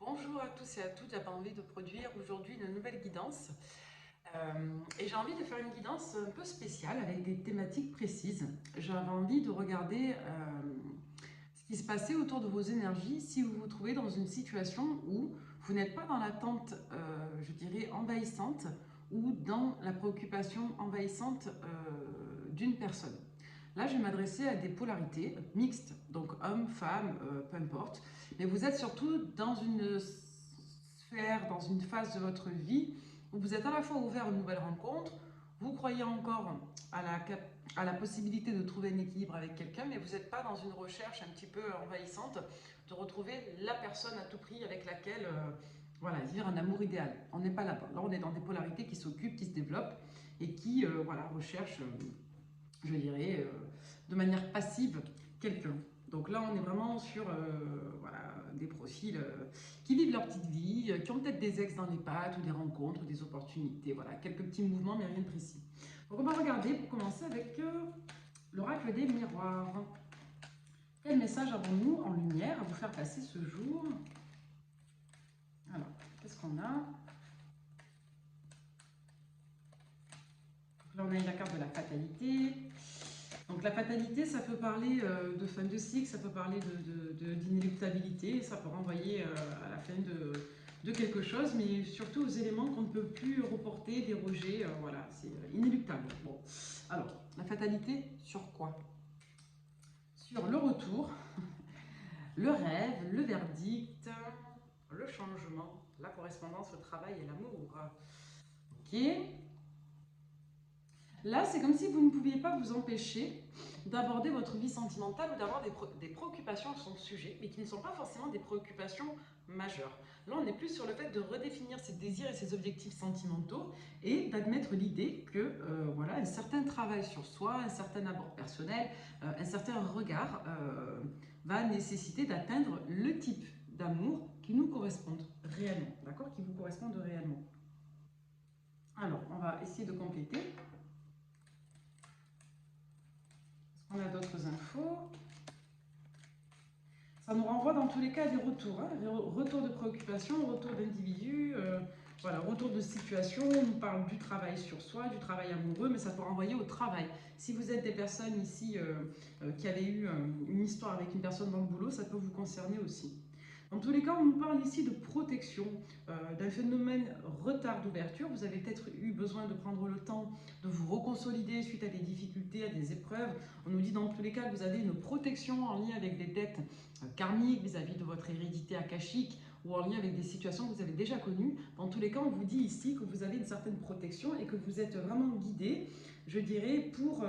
Bonjour à tous et à toutes, j'avais envie de produire aujourd'hui une nouvelle guidance et j'ai envie de faire une guidance un peu spéciale avec des thématiques précises. J'avais envie de regarder ce qui se passait autour de vos énergies si vous vous trouvez dans une situation où vous n'êtes pas dans l'attente, je dirais, envahissante ou dans la préoccupation envahissante d'une personne. Là, je vais m'adresser à des polarités mixtes, donc hommes, femmes, peu importe. Mais vous êtes surtout dans une sphère, dans une phase de votre vie où vous êtes à la fois ouvert à une nouvelle rencontre, vous croyez encore à la possibilité de trouver un équilibre avec quelqu'un, mais vous n'êtes pas dans une recherche un petit peu envahissante de retrouver la personne à tout prix avec laquelle voilà, vivre un amour idéal. On n'est pas là-bas. Là, on est dans des polarités qui s'occupent, qui se développent et qui voilà, recherchent je dirais, de manière passive quelqu'un. Donc là, on est vraiment sur voilà, des profils qui vivent leur petite vie, qui ont peut-être des ex dans les pattes, ou des rencontres, ou des opportunités. Voilà, quelques petits mouvements, mais rien de précis. Donc on va regarder, pour commencer, avec l'oracle des miroirs. Quel message avons-nous en lumière à vous faire passer ce jour? Alors, qu'est-ce qu'on a? Là, on a la carte de la fatalité. Donc la fatalité, ça peut parler de fin de cycle, ça peut parler d'inéluctabilité, ça peut renvoyer à la fin de quelque chose, mais surtout aux éléments qu'on ne peut plus reporter, déroger, voilà, c'est inéluctable. Bon, alors, la fatalité, sur quoi? Sur le retour, le rêve, le verdict, le changement, la correspondance, le travail et l'amour. Ok. Là, c'est comme si vous ne pouviez pas vous empêcher d'aborder votre vie sentimentale ou d'avoir des préoccupations à son sujet, mais qui ne sont pas forcément des préoccupations majeures. Là, on est plus sur le fait de redéfinir ses désirs et ses objectifs sentimentaux et d'admettre l'idée que voilà, un certain travail sur soi, un certain abord personnel, un certain regard va nécessiter d'atteindre le type d'amour qui nous corresponde réellement, d'accord? Qui vous corresponde réellement. Alors, on va essayer de compléter. On a d'autres infos. Ça nous renvoie dans tous les cas à des retours. Hein. Retour de préoccupation, retour d'individu, voilà, retour de situation. On nous parle du travail sur soi, du travail amoureux, mais ça peut renvoyer au travail. Si vous êtes des personnes ici qui avaient eu une histoire avec une personne dans le boulot, ça peut vous concerner aussi. Dans tous les cas, on nous parle ici de protection, d'un phénomène retard d'ouverture. Vous avez peut-être eu besoin de prendre le temps de vous reconsolider suite à des difficultés, à des épreuves. On nous dit dans tous les cas que vous avez une protection en lien avec des dettes karmiques vis-à-vis de votre hérédité akashique ou en lien avec des situations que vous avez déjà connues. Dans tous les cas, on vous dit ici que vous avez une certaine protection et que vous êtes vraiment guidé, je dirais, pour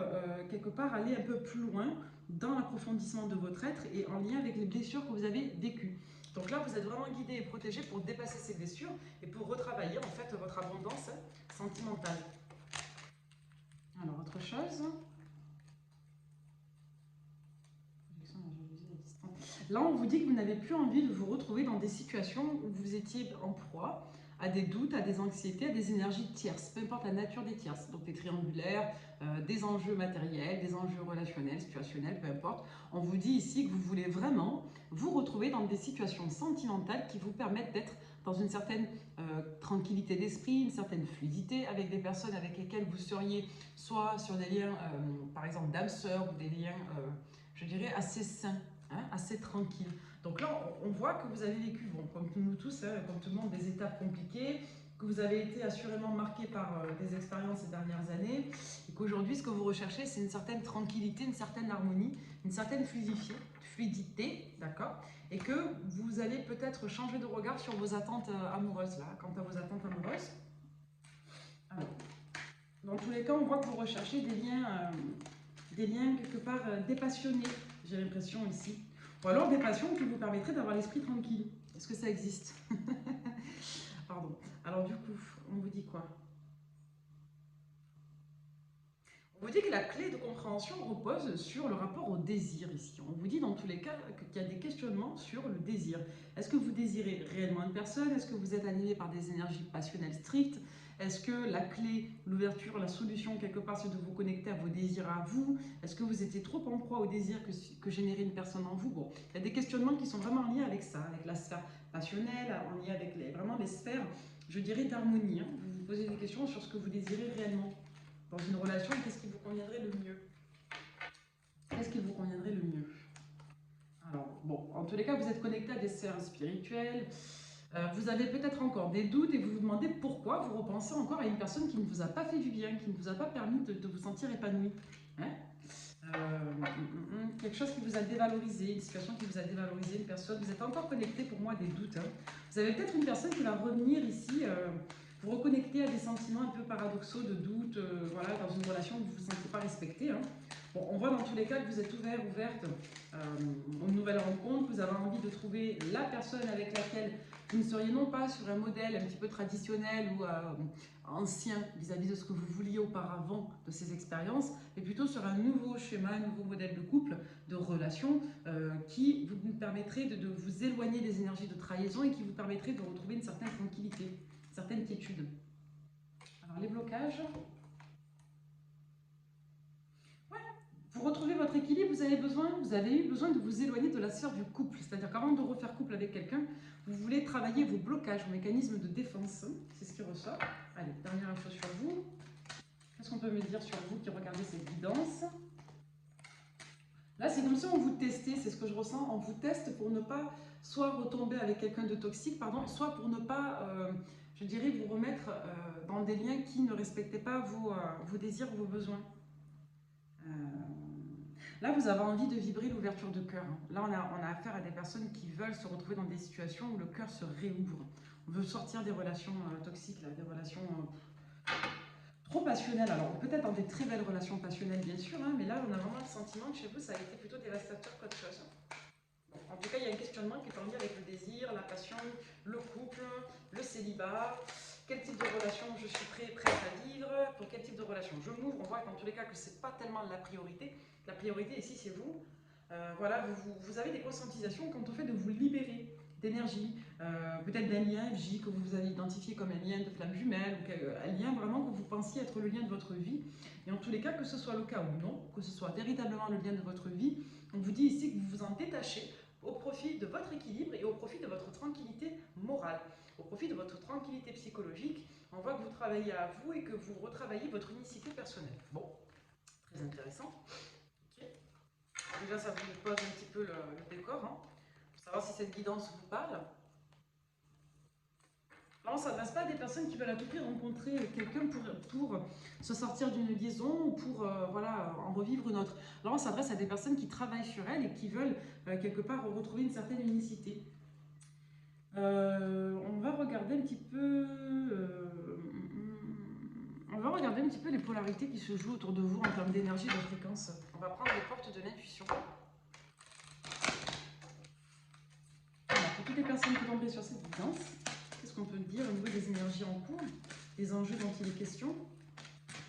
quelque part aller un peu plus loin dans l'approfondissement de votre être et en lien avec les blessures que vous avez vécues. Donc là, vous êtes vraiment guidé et protégé pour dépasser ces blessures et pour retravailler en fait votre abondance sentimentale. Alors, autre chose. Là, on vous dit que vous n'avez plus envie de vous retrouver dans des situations où vous étiez en proie à des doutes, à des anxiétés, à des énergies tierces, peu importe la nature des tierces, donc des triangulaires, des enjeux matériels, des enjeux relationnels, situationnels, peu importe. On vous dit ici que vous voulez vraiment vous retrouver dans des situations sentimentales qui vous permettent d'être dans une certaine tranquillité d'esprit, une certaine fluidité avec des personnes avec lesquelles vous seriez soit sur des liens, par exemple d'âme sœur, ou des liens, je dirais, assez sains. Hein, assez tranquille. Donc là, on voit que vous avez vécu, bon, comme nous tous, hein, comme tout le monde, des étapes compliquées, que vous avez été assurément marqué par des expériences ces dernières années, et qu'aujourd'hui, ce que vous recherchez, c'est une certaine tranquillité, une certaine harmonie, une certaine fluidité, d'accord? Et que vous allez peut-être changer de regard sur vos attentes amoureuses, là, quant à vos attentes amoureuses. Alors, dans tous les cas, on voit que vous recherchez des liens quelque part dépassionnés, j'ai l'impression ici. Ou alors des passions qui vous permettraient d'avoir l'esprit tranquille. Est-ce que ça existe? Pardon. Alors du coup, on vous dit quoi? On vous dit que la clé de compréhension repose sur le rapport au désir ici. On vous dit dans tous les cas qu'il y a des questionnements sur le désir. Est-ce que vous désirez réellement une personne? Est-ce que vous êtes animé par des énergies passionnelles strictes? Est-ce que la clé, l'ouverture, la solution quelque part, c'est de vous connecter à vos désirs à vous? Est-ce que vous étiez trop en proie au désir que générait une personne en vous? Bon, il y a des questionnements qui sont vraiment en lien avec ça, avec la sphère relationnel, en lien avec vraiment les sphères, je dirais, d'harmonie. Hein. Vous vous posez des questions sur ce que vous désirez réellement dans une relation et qu'est-ce qui vous conviendrait le mieux. Qu'est-ce qui vous conviendrait le mieux? Alors, bon, en tous les cas, vous êtes connecté à des sphères spirituelles. Vous avez peut-être encore des doutes et vous vous demandez pourquoi vous repensez encore à une personne qui ne vous a pas fait du bien, qui ne vous a pas permis de vous sentir épanoui. Hein? Quelque chose qui vous a dévalorisé, une situation qui vous a dévalorisé, une personne, vous êtes encore connecté pour moi à des doutes. Hein. Vous avez peut-être une personne qui va revenir ici, vous reconnecter à des sentiments un peu paradoxaux de doute, voilà, dans une relation où vous ne vous sentez pas respecté. Hein. Bon, on voit dans tous les cas que vous êtes ouvert, ouverte aux nouvelles rencontres, vous avez envie de trouver la personne avec laquelle vous ne seriez non pas sur un modèle un petit peu traditionnel ou ancien vis-à-vis de ce que vous vouliez auparavant de ces expériences, mais plutôt sur un nouveau schéma, un nouveau modèle de couple, de relation, qui vous permettrait de vous éloigner des énergies de trahison et qui vous permettrait de retrouver une certaine tranquillité, une certaine quiétude. Alors les blocages... Pour retrouver votre équilibre, vous avez eu besoin de vous éloigner de la sphère du couple. C'est-à-dire qu'avant de refaire couple avec quelqu'un, vous voulez travailler vos blocages, vos mécanismes de défense. C'est ce qui ressort. Allez, dernière info sur vous. Qu'est-ce qu'on peut me dire sur vous qui regardez cette guidance? Là, c'est comme si on vous testait, c'est ce que je ressens. On vous teste pour ne pas soit retomber avec quelqu'un de toxique, pardon, soit pour ne pas, je dirais, vous remettre dans des liens qui ne respectaient pas vos désirs, vos besoins. Là, vous avez envie de vibrer l'ouverture de cœur. Là, on a affaire à des personnes qui veulent se retrouver dans des situations où le cœur se réouvre. On veut sortir des relations toxiques, là, des relations trop passionnelles. Alors, peut-être dans des très belles relations passionnelles, bien sûr, hein, mais là, on a vraiment le sentiment que chez vous, ça a été plutôt dévastateur qu'autre chose. Bon, en tout cas, il y a un questionnement qui est en lien avec le désir, la passion, le couple, le célibat. Quel type de relation je suis prête à vivre? Pour quel type de relation je m'ouvre? On voit dans tous les cas que ce n'est pas tellement la priorité. La priorité ici, c'est vous. Voilà, vous avez des conscientisations quant au fait de vous libérer d'énergie, peut-être d'un lien FJ que vous avez identifié comme un lien de flamme jumelle, ou un lien vraiment que vous pensiez être le lien de votre vie. Et en tous les cas, que ce soit le cas ou non, que ce soit véritablement le lien de votre vie, on vous dit ici que vous vous en détachez au profit de votre équilibre et au profit de votre tranquillité morale, au profit de votre tranquillité psychologique. On voit que vous travaillez à vous et que vous retravaillez votre unicité personnelle. Bon, très intéressant. Okay. Déjà, ça vous pose un petit peu le décor, hein, pour savoir si cette guidance vous parle. Là, on ne s'adresse pas à des personnes qui veulent à tout prix rencontrer quelqu'un pour se sortir d'une liaison ou pour voilà, en revivre une autre. Là, on s'adresse à des personnes qui travaillent sur elles et qui veulent quelque part retrouver une certaine unicité. On va regarder un petit peu... on va regarder un petit peu les polarités qui se jouent autour de vous en termes d'énergie et de fréquence. On va prendre les portes de l'intuition. Voilà, pour toutes les personnes qui tomberaient sur cette guidance, qu'est-ce qu'on peut dire au niveau des énergies en cours, des enjeux dont il est question?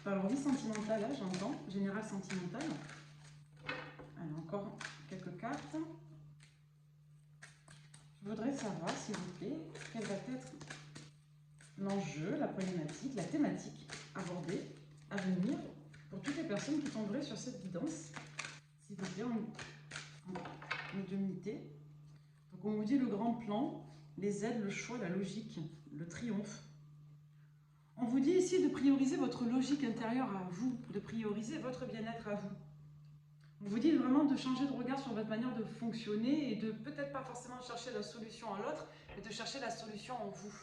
Alors, vie sentimentale, là, j'entends, générale sentimentale. Allez, encore quelques cartes. Je voudrais savoir, s'il vous plaît, quel va être l'enjeu, la problématique, la thématique abordée à venir pour toutes les personnes qui tomberaient sur cette guidance, s'il vous plaît, en médiumnité. Donc on vous dit le grand plan, les aides, le choix, la logique, le triomphe. On vous dit ici de prioriser votre logique intérieure à vous, de prioriser votre bien-être à vous. On vous dit vraiment de changer de regard sur votre manière de fonctionner et de peut-être pas forcément chercher la solution à l'autre, mais de chercher la solution en vous.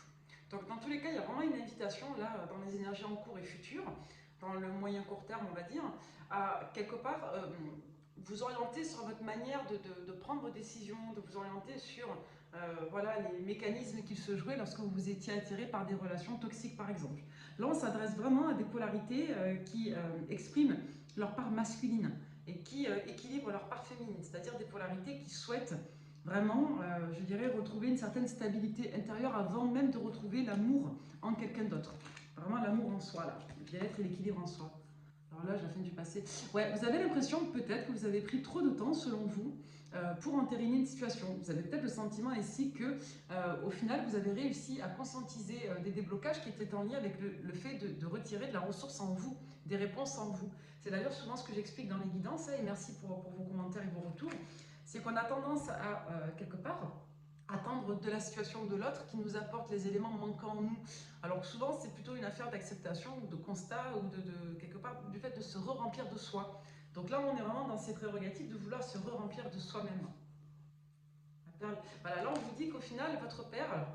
Donc dans tous les cas, il y a vraiment une invitation là, dans les énergies en cours et futures, dans le moyen court terme, on va dire, à quelque part vous orienter sur votre manière de prendre vos décisions, de vous orienter sur voilà, les mécanismes qui se jouaient lorsque vous étiez attiré par des relations toxiques par exemple. Là, on s'adresse vraiment à des polarités qui expriment leur part masculine et qui équilibrent leur part féminine, c'est-à-dire des polarités qui souhaitent vraiment, je dirais, retrouver une certaine stabilité intérieure avant même de retrouver l'amour en quelqu'un d'autre. Vraiment l'amour en soi, là, le bien-être et l'équilibre en soi. Alors là, j'ai la fin du passé. Ouais, vous avez l'impression peut-être que vous avez pris trop de temps, selon vous, pour entériner une situation. Vous avez peut-être le sentiment ici que, au final, vous avez réussi à conscientiser des déblocages qui étaient en lien avec le fait de retirer de la ressource en vous, des réponses en vous. C'est d'ailleurs souvent ce que j'explique dans les guidances, et merci pour vos commentaires et vos retours. C'est qu'on a tendance à, quelque part, attendre de la situation de l'autre qui nous apporte les éléments manquants en nous. Alors que souvent, c'est plutôt une affaire d'acceptation, de constat ou quelque part du fait de se re-remplir de soi. Donc là, on est vraiment dans ces prérogatives de vouloir se re-remplir de soi-même. Voilà, là, on vous dit qu'au final, votre perle,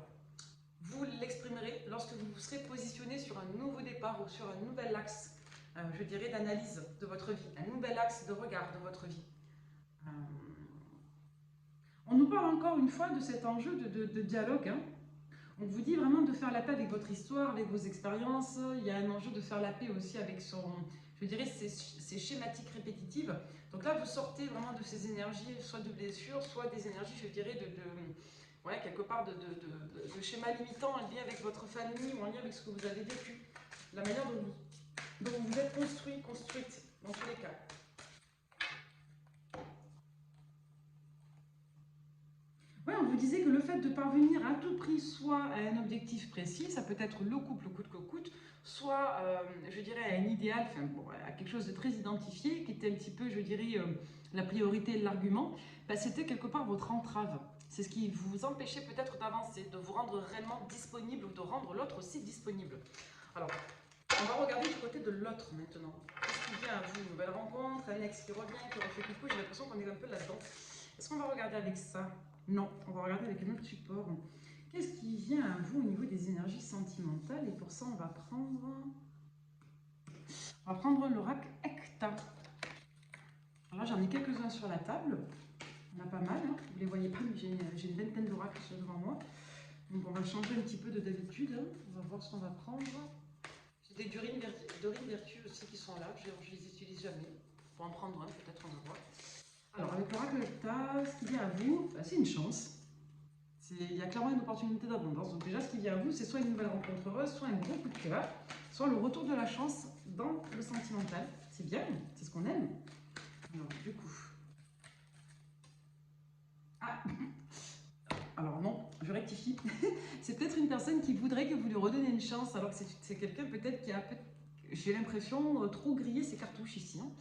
vous l'exprimerez lorsque vous serez positionné sur un nouveau départ ou sur un nouvel axe, je dirais, d'analyse de votre vie, un nouvel axe de regard de votre vie. On nous parle encore une fois de cet enjeu de dialogue. Hein. On vous dit vraiment de faire la paix avec votre histoire, avec vos expériences. Il y a un enjeu de faire la paix aussi avec je dirais, ces schématiques répétitives. Donc là, vous sortez vraiment de ces énergies, soit de blessures, soit des énergies, je dirais, ouais, quelque part de schémas limitants en lien avec votre famille ou en lien avec ce que vous avez vécu. La manière dont vous êtes construit, construite, dans tous les cas. Ouais, on vous disait que le fait de parvenir à tout prix soit à un objectif précis, ça peut être le couple coûte que coûte, soit, je dirais, à un idéal, enfin, bon, à quelque chose de très identifié, qui était un petit peu, je dirais, la priorité et l'argument, bah, c'était quelque part votre entrave. C'est ce qui vous empêchait peut-être d'avancer, de vous rendre réellement disponible ou de rendre l'autre aussi disponible. Alors, on va regarder du côté de l'autre maintenant. Qu'est-ce qui vient à vous? Une nouvelle rencontre, un ex qui revient, qui refait coucou, j'ai l'impression qu'on est un peu là-dedans. Est-ce qu'on va regarder avec ça? Non, on va regarder avec un autre support. Qu'est-ce qui vient à vous au niveau des énergies sentimentales? Et pour ça, on va prendre l'oracle Ecta. Alors là, j'en ai quelques-uns sur la table. On a pas mal, hein. Vous ne les voyez pas, mais j'ai une vingtaine d'oracles devant moi. Donc on va changer un petit peu de d'habitude. On va voir ce qu'on va prendre. J'ai des Dorine Vertu aussi qui sont là. Je ne les utilise jamais. Pour en prendre un, peut-être on va voir. Alors, avec l'oracle Ecta, ce qui vient à vous, bah, c'est une chance. Il y a clairement une opportunité d'abondance. Donc déjà, ce qui vient à vous, c'est soit une nouvelle rencontre heureuse, soit un gros coup de cœur, soit le retour de la chance dans le sentimental. C'est bien, c'est ce qu'on aime. Alors, du coup... Ah alors non, je rectifie. C'est peut-être une personne qui voudrait que vous lui redonniez une chance, alors que c'est quelqu'un peut-être qui a, j'ai l'impression, trop grillé ses cartouches ici. Hein.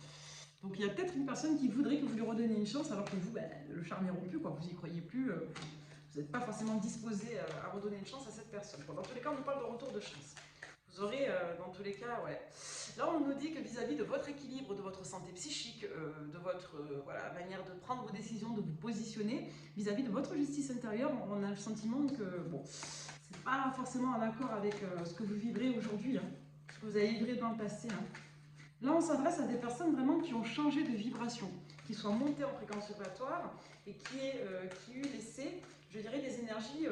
Donc il y a peut-être une personne qui voudrait que vous lui redonniez une chance, alors que vous, ben, le charme est rompu, quoi. Vous n'y croyez plus, vous n'êtes pas forcément disposé à redonner une chance à cette personne. Bon, dans tous les cas, on nous parle de retour de chance. Vous aurez, dans tous les cas, ouais. Là, on nous dit que vis-à-vis de votre équilibre, de votre santé psychique, de votre voilà, manière de prendre vos décisions, de vous positionner, vis-à-vis de votre justice intérieure, on a le sentiment que, bon, c'est pas forcément en accord avec ce que vous vivrez aujourd'hui, hein, ce que vous avez vivré dans le passé. Hein. Là, on s'adresse à des personnes vraiment qui ont changé de vibration, qui sont montées en fréquence vibratoire et qui ont laissé, je dirais, des énergies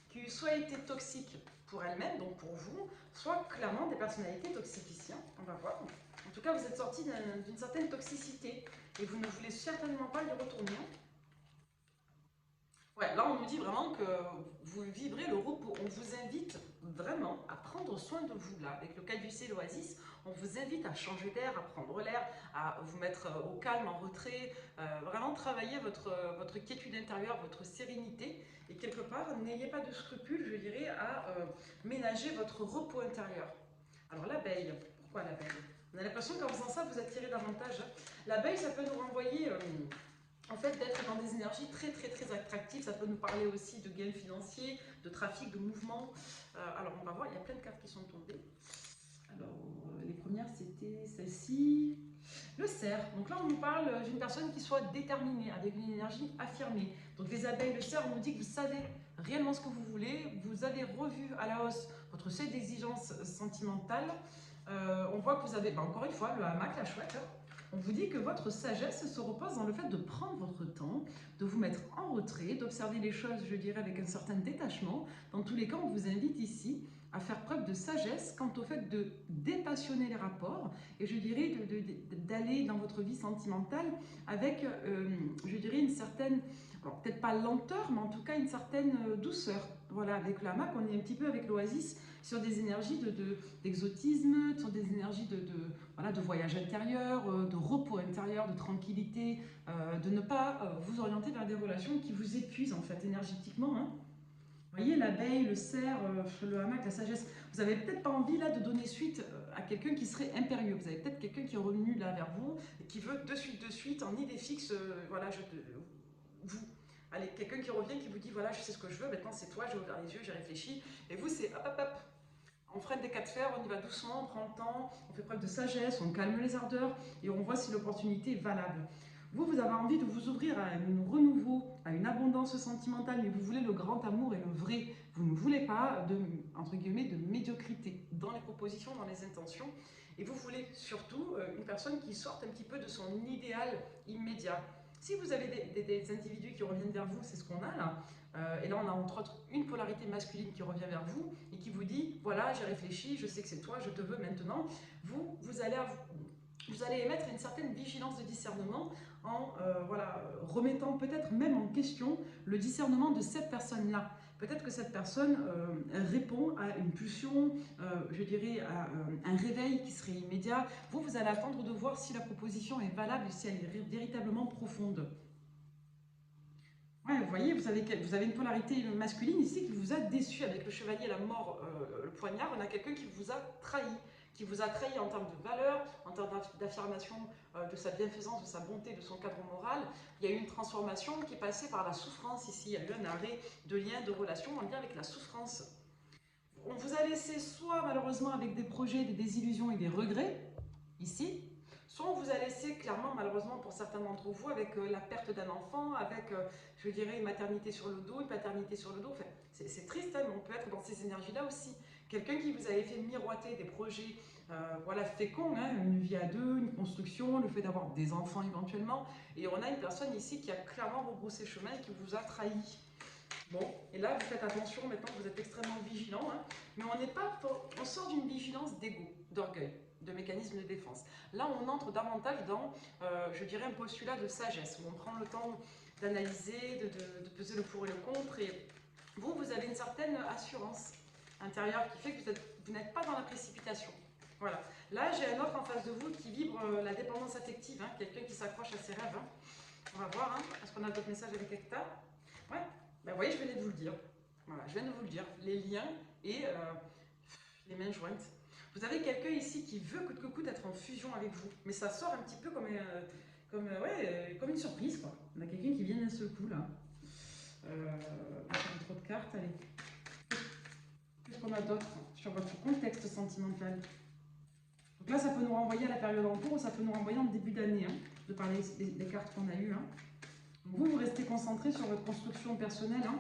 qui ont soit été toxiques pour elles-mêmes, donc pour vous, soit clairement des personnalités toxiques ici. Hein. On va voir. En tout cas, vous êtes sorti d'une certaine toxicité et vous ne voulez certainement pas y retourner. Ouais, là, on nous dit vraiment que vous vivrez le repos. On vous invite vraiment à prendre soin de vous, là, avec le caducée, l'oasis. On vous invite à changer d'air, à prendre l'air, à vous mettre au calme, en retrait, vraiment travailler votre quiétude intérieure, votre sérénité. Et quelque part, n'ayez pas de scrupules, je dirais, à ménager votre repos intérieur. Alors, l'abeille, pourquoi l'abeille? On a l'impression qu'en faisant ça, vous attirez davantage. L'abeille, ça peut nous renvoyer... en fait, d'être dans des énergies très très très attractives. Ça peut nous parler aussi de gains financiers, de trafic, de mouvement. Alors on va voir, il y a plein de cartes qui sont tombées. Alors les premières c'était celle-ci, le cerf. Donc là on nous parle d'une personne qui soit déterminée, avec une énergie affirmée. Donc les abeilles, le cerf, on nous dit que vous savez réellement ce que vous voulez. Vous avez revu à la hausse votre seuil d'exigence sentimentale. On voit que vous avez, encore une fois, le hamac, la chouette. On vous dit que votre sagesse se repose dans le fait de prendre votre temps, de vous mettre en retrait, d'observer les choses, je dirais, avec un certain détachement. Dans tous les cas, on vous invite ici à faire preuve de sagesse quant au fait de dépassionner les rapports et je dirais d'aller dans votre vie sentimentale avec, je dirais, une certaine, peut-être pas lenteur, mais en tout cas une certaine douceur. Voilà, avec le hamac, on est un petit peu avec l'oasis sur des énergies d'exotisme, sur des énergies voilà, de voyage intérieur, de repos intérieur, de tranquillité, de ne pas vous orienter vers des relations qui vous épuisent en fait énergétiquement. Hein. Vous voyez, l'abeille, le cerf, le hamac, la sagesse. Vous n'avez peut-être pas envie là de donner suite à quelqu'un qui serait impérieux. Vous avez peut-être quelqu'un qui est revenu là vers vous et qui veut de suite, en idée fixe, voilà, vous. allez, quelqu'un qui revient, qui vous dit, voilà, je sais ce que je veux, maintenant c'est toi, j'ai ouvert les yeux, j'ai réfléchi, et vous, c'est hop, hop, hop, on freine des cas de fer, on y va doucement, on prend le temps, on fait preuve de sagesse, on calme les ardeurs, et on voit si l'opportunité est valable. Vous, vous avez envie de vous ouvrir à un renouveau, à une abondance sentimentale, mais vous voulez le grand amour et le vrai. Vous ne voulez pas de, entre guillemets, de médiocrité dans les propositions, dans les intentions. Et vous voulez surtout une personne qui sorte un petit peu de son idéal immédiat. Si vous avez des individus qui reviennent vers vous, c'est ce qu'on a là. Et là, on a entre autres une polarité masculine qui revient vers vous et qui vous dit, voilà, j'ai réfléchi, je sais que c'est toi, je te veux maintenant. Vous allez émettre une certaine vigilance de discernement en voilà, remettant peut-être même en question le discernement de cette personne-là. Peut-être que cette personne répond à une pulsion, je dirais à un réveil qui serait immédiat. Vous, vous allez attendre de voir si la proposition est valable et si elle est véritablement profonde. Ouais, vous voyez, vous avez une polarité masculine ici qui vous a déçu avec le chevalier, la mort, le poignard. On a quelqu'un qui vous a trahi en termes de valeur, en termes d'affirmation de sa bienfaisance, de sa bonté, de son cadre moral. Il y a eu une transformation qui est passée par la souffrance ici. Il y a eu un arrêt de lien, de relation en lien avec la souffrance. On vous a laissé soit malheureusement avec des projets, des désillusions et des regrets, ici, soit on vous a laissé clairement, malheureusement pour certains d'entre vous, avec la perte d'un enfant, avec, je dirais, une maternité sur le dos, une paternité sur le dos. Enfin, c'est triste, hein, mais on peut être dans ces énergies-là aussi. Quelqu'un qui vous avait fait miroiter des projets voilà, féconds, hein, une vie à deux, une construction, le fait d'avoir des enfants éventuellement. Et on a une personne ici qui a clairement rebroussé chemin et qui vous a trahi. Bon, et là, vous faites attention, maintenant vous êtes extrêmement vigilant, hein, mais on sort d'une vigilance d'ego, d'orgueil, de mécanisme de défense. Là, on entre davantage dans, je dirais, un postulat de sagesse, où on prend le temps d'analyser, de peser le pour et le contre, et vous avez une certaine assurance intérieure qui fait que vous n'êtes pas dans la précipitation. Voilà. Là, j'ai un autre en face de vous qui vibre la dépendance affective, hein, quelqu'un qui s'accroche à ses rêves. Hein. On va voir, hein, est-ce qu'on a d'autres messages avec Hector? Ouais. Ben, vous voyez, je venais de vous le dire. Voilà, je viens de vous le dire. Les liens et les mains jointes. Vous avez quelqu'un ici qui veut coûte que coûte être en fusion avec vous, mais ça sort un petit peu comme une surprise, quoi. On a quelqu'un qui vient d'un seul coup, là. Trop de cartes, allez. Qu'est-ce qu'on a d'autre sur votre contexte sentimental? Donc là, ça peut nous renvoyer à la période en cours ou ça peut nous renvoyer en début d'année, hein, de par les cartes qu'on a eues. Hein. Vous restez concentré sur votre construction personnelle, hein,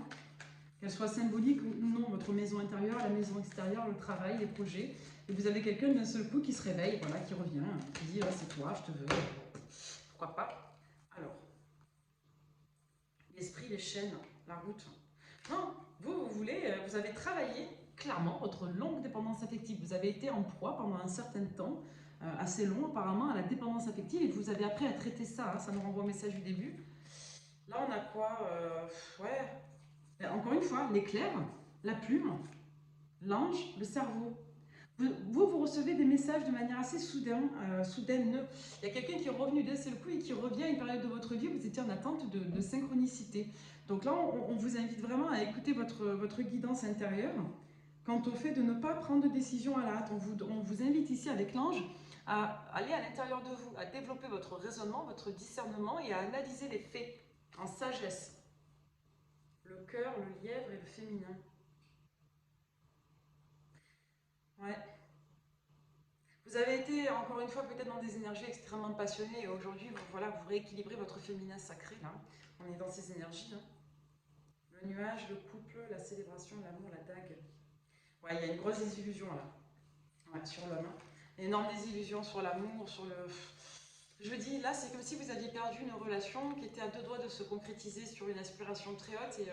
qu'elle soit symbolique ou non, votre maison intérieure, la maison extérieure, le travail, les projets. Et vous avez quelqu'un d'un seul coup qui se réveille, voilà, qui revient, qui dit c'est toi, je te veux, pourquoi pas. Alors, l'esprit, les chaînes, la route. Non, vous avez travaillé clairement votre longue dépendance affective. Vous avez été en proie pendant un certain temps, assez long apparemment, à la dépendance affective et vous avez appris à traiter ça. Hein, ça nous renvoie au message du début. Là, on a quoi ouais. Encore une fois, l'éclair, la plume, l'ange, le cerveau. Vous recevez des messages de manière assez soudaine. Il y a quelqu'un qui est revenu d'un seul coup et qui revient à une période de votre vie où vous étiez en attente de synchronicité. Donc là, on vous invite vraiment à écouter votre guidance intérieure quant au fait de ne pas prendre de décision à la hâte. On vous invite ici avec l'ange à aller à l'intérieur de vous, à développer votre raisonnement, votre discernement et à analyser les faits en sagesse. Le cœur, le lièvre et le féminin. Ouais. Vous avez été, encore une fois, peut-être dans des énergies extrêmement passionnées et aujourd'hui, vous rééquilibrez votre féminin sacré, là. On est dans ces énergies, hein. Le nuage, le couple, la célébration, l'amour, la dague. Ouais, il y a une grosse désillusion, là. Ouais, sur l'homme. Hein. Une énorme désillusion sur l'amour, sur le... Je dis, là, c'est comme si vous aviez perdu une relation qui était à deux doigts de se concrétiser sur une aspiration très haute et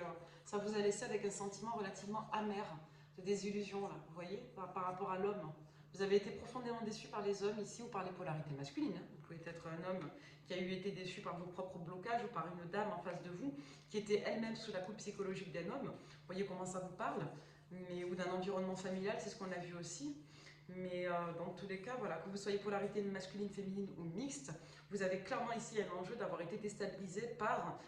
ça vous a laissé avec un sentiment relativement amer de désillusion, là, vous voyez, par rapport à l'homme. Vous avez été profondément déçu par les hommes ici ou par les polarités masculines. Hein. Vous pouvez être un homme qui a eu été déçu par vos propres blocages ou par une dame en face de vous qui était elle-même sous la coupe psychologique d'un homme. Vous voyez comment ça vous parle, mais, ou d'un environnement familial, c'est ce qu'on a vu aussi. Mais dans tous les cas, voilà, que vous soyez polarité masculine, féminine ou mixte, vous avez clairement ici un enjeu d'avoir été déstabilisé par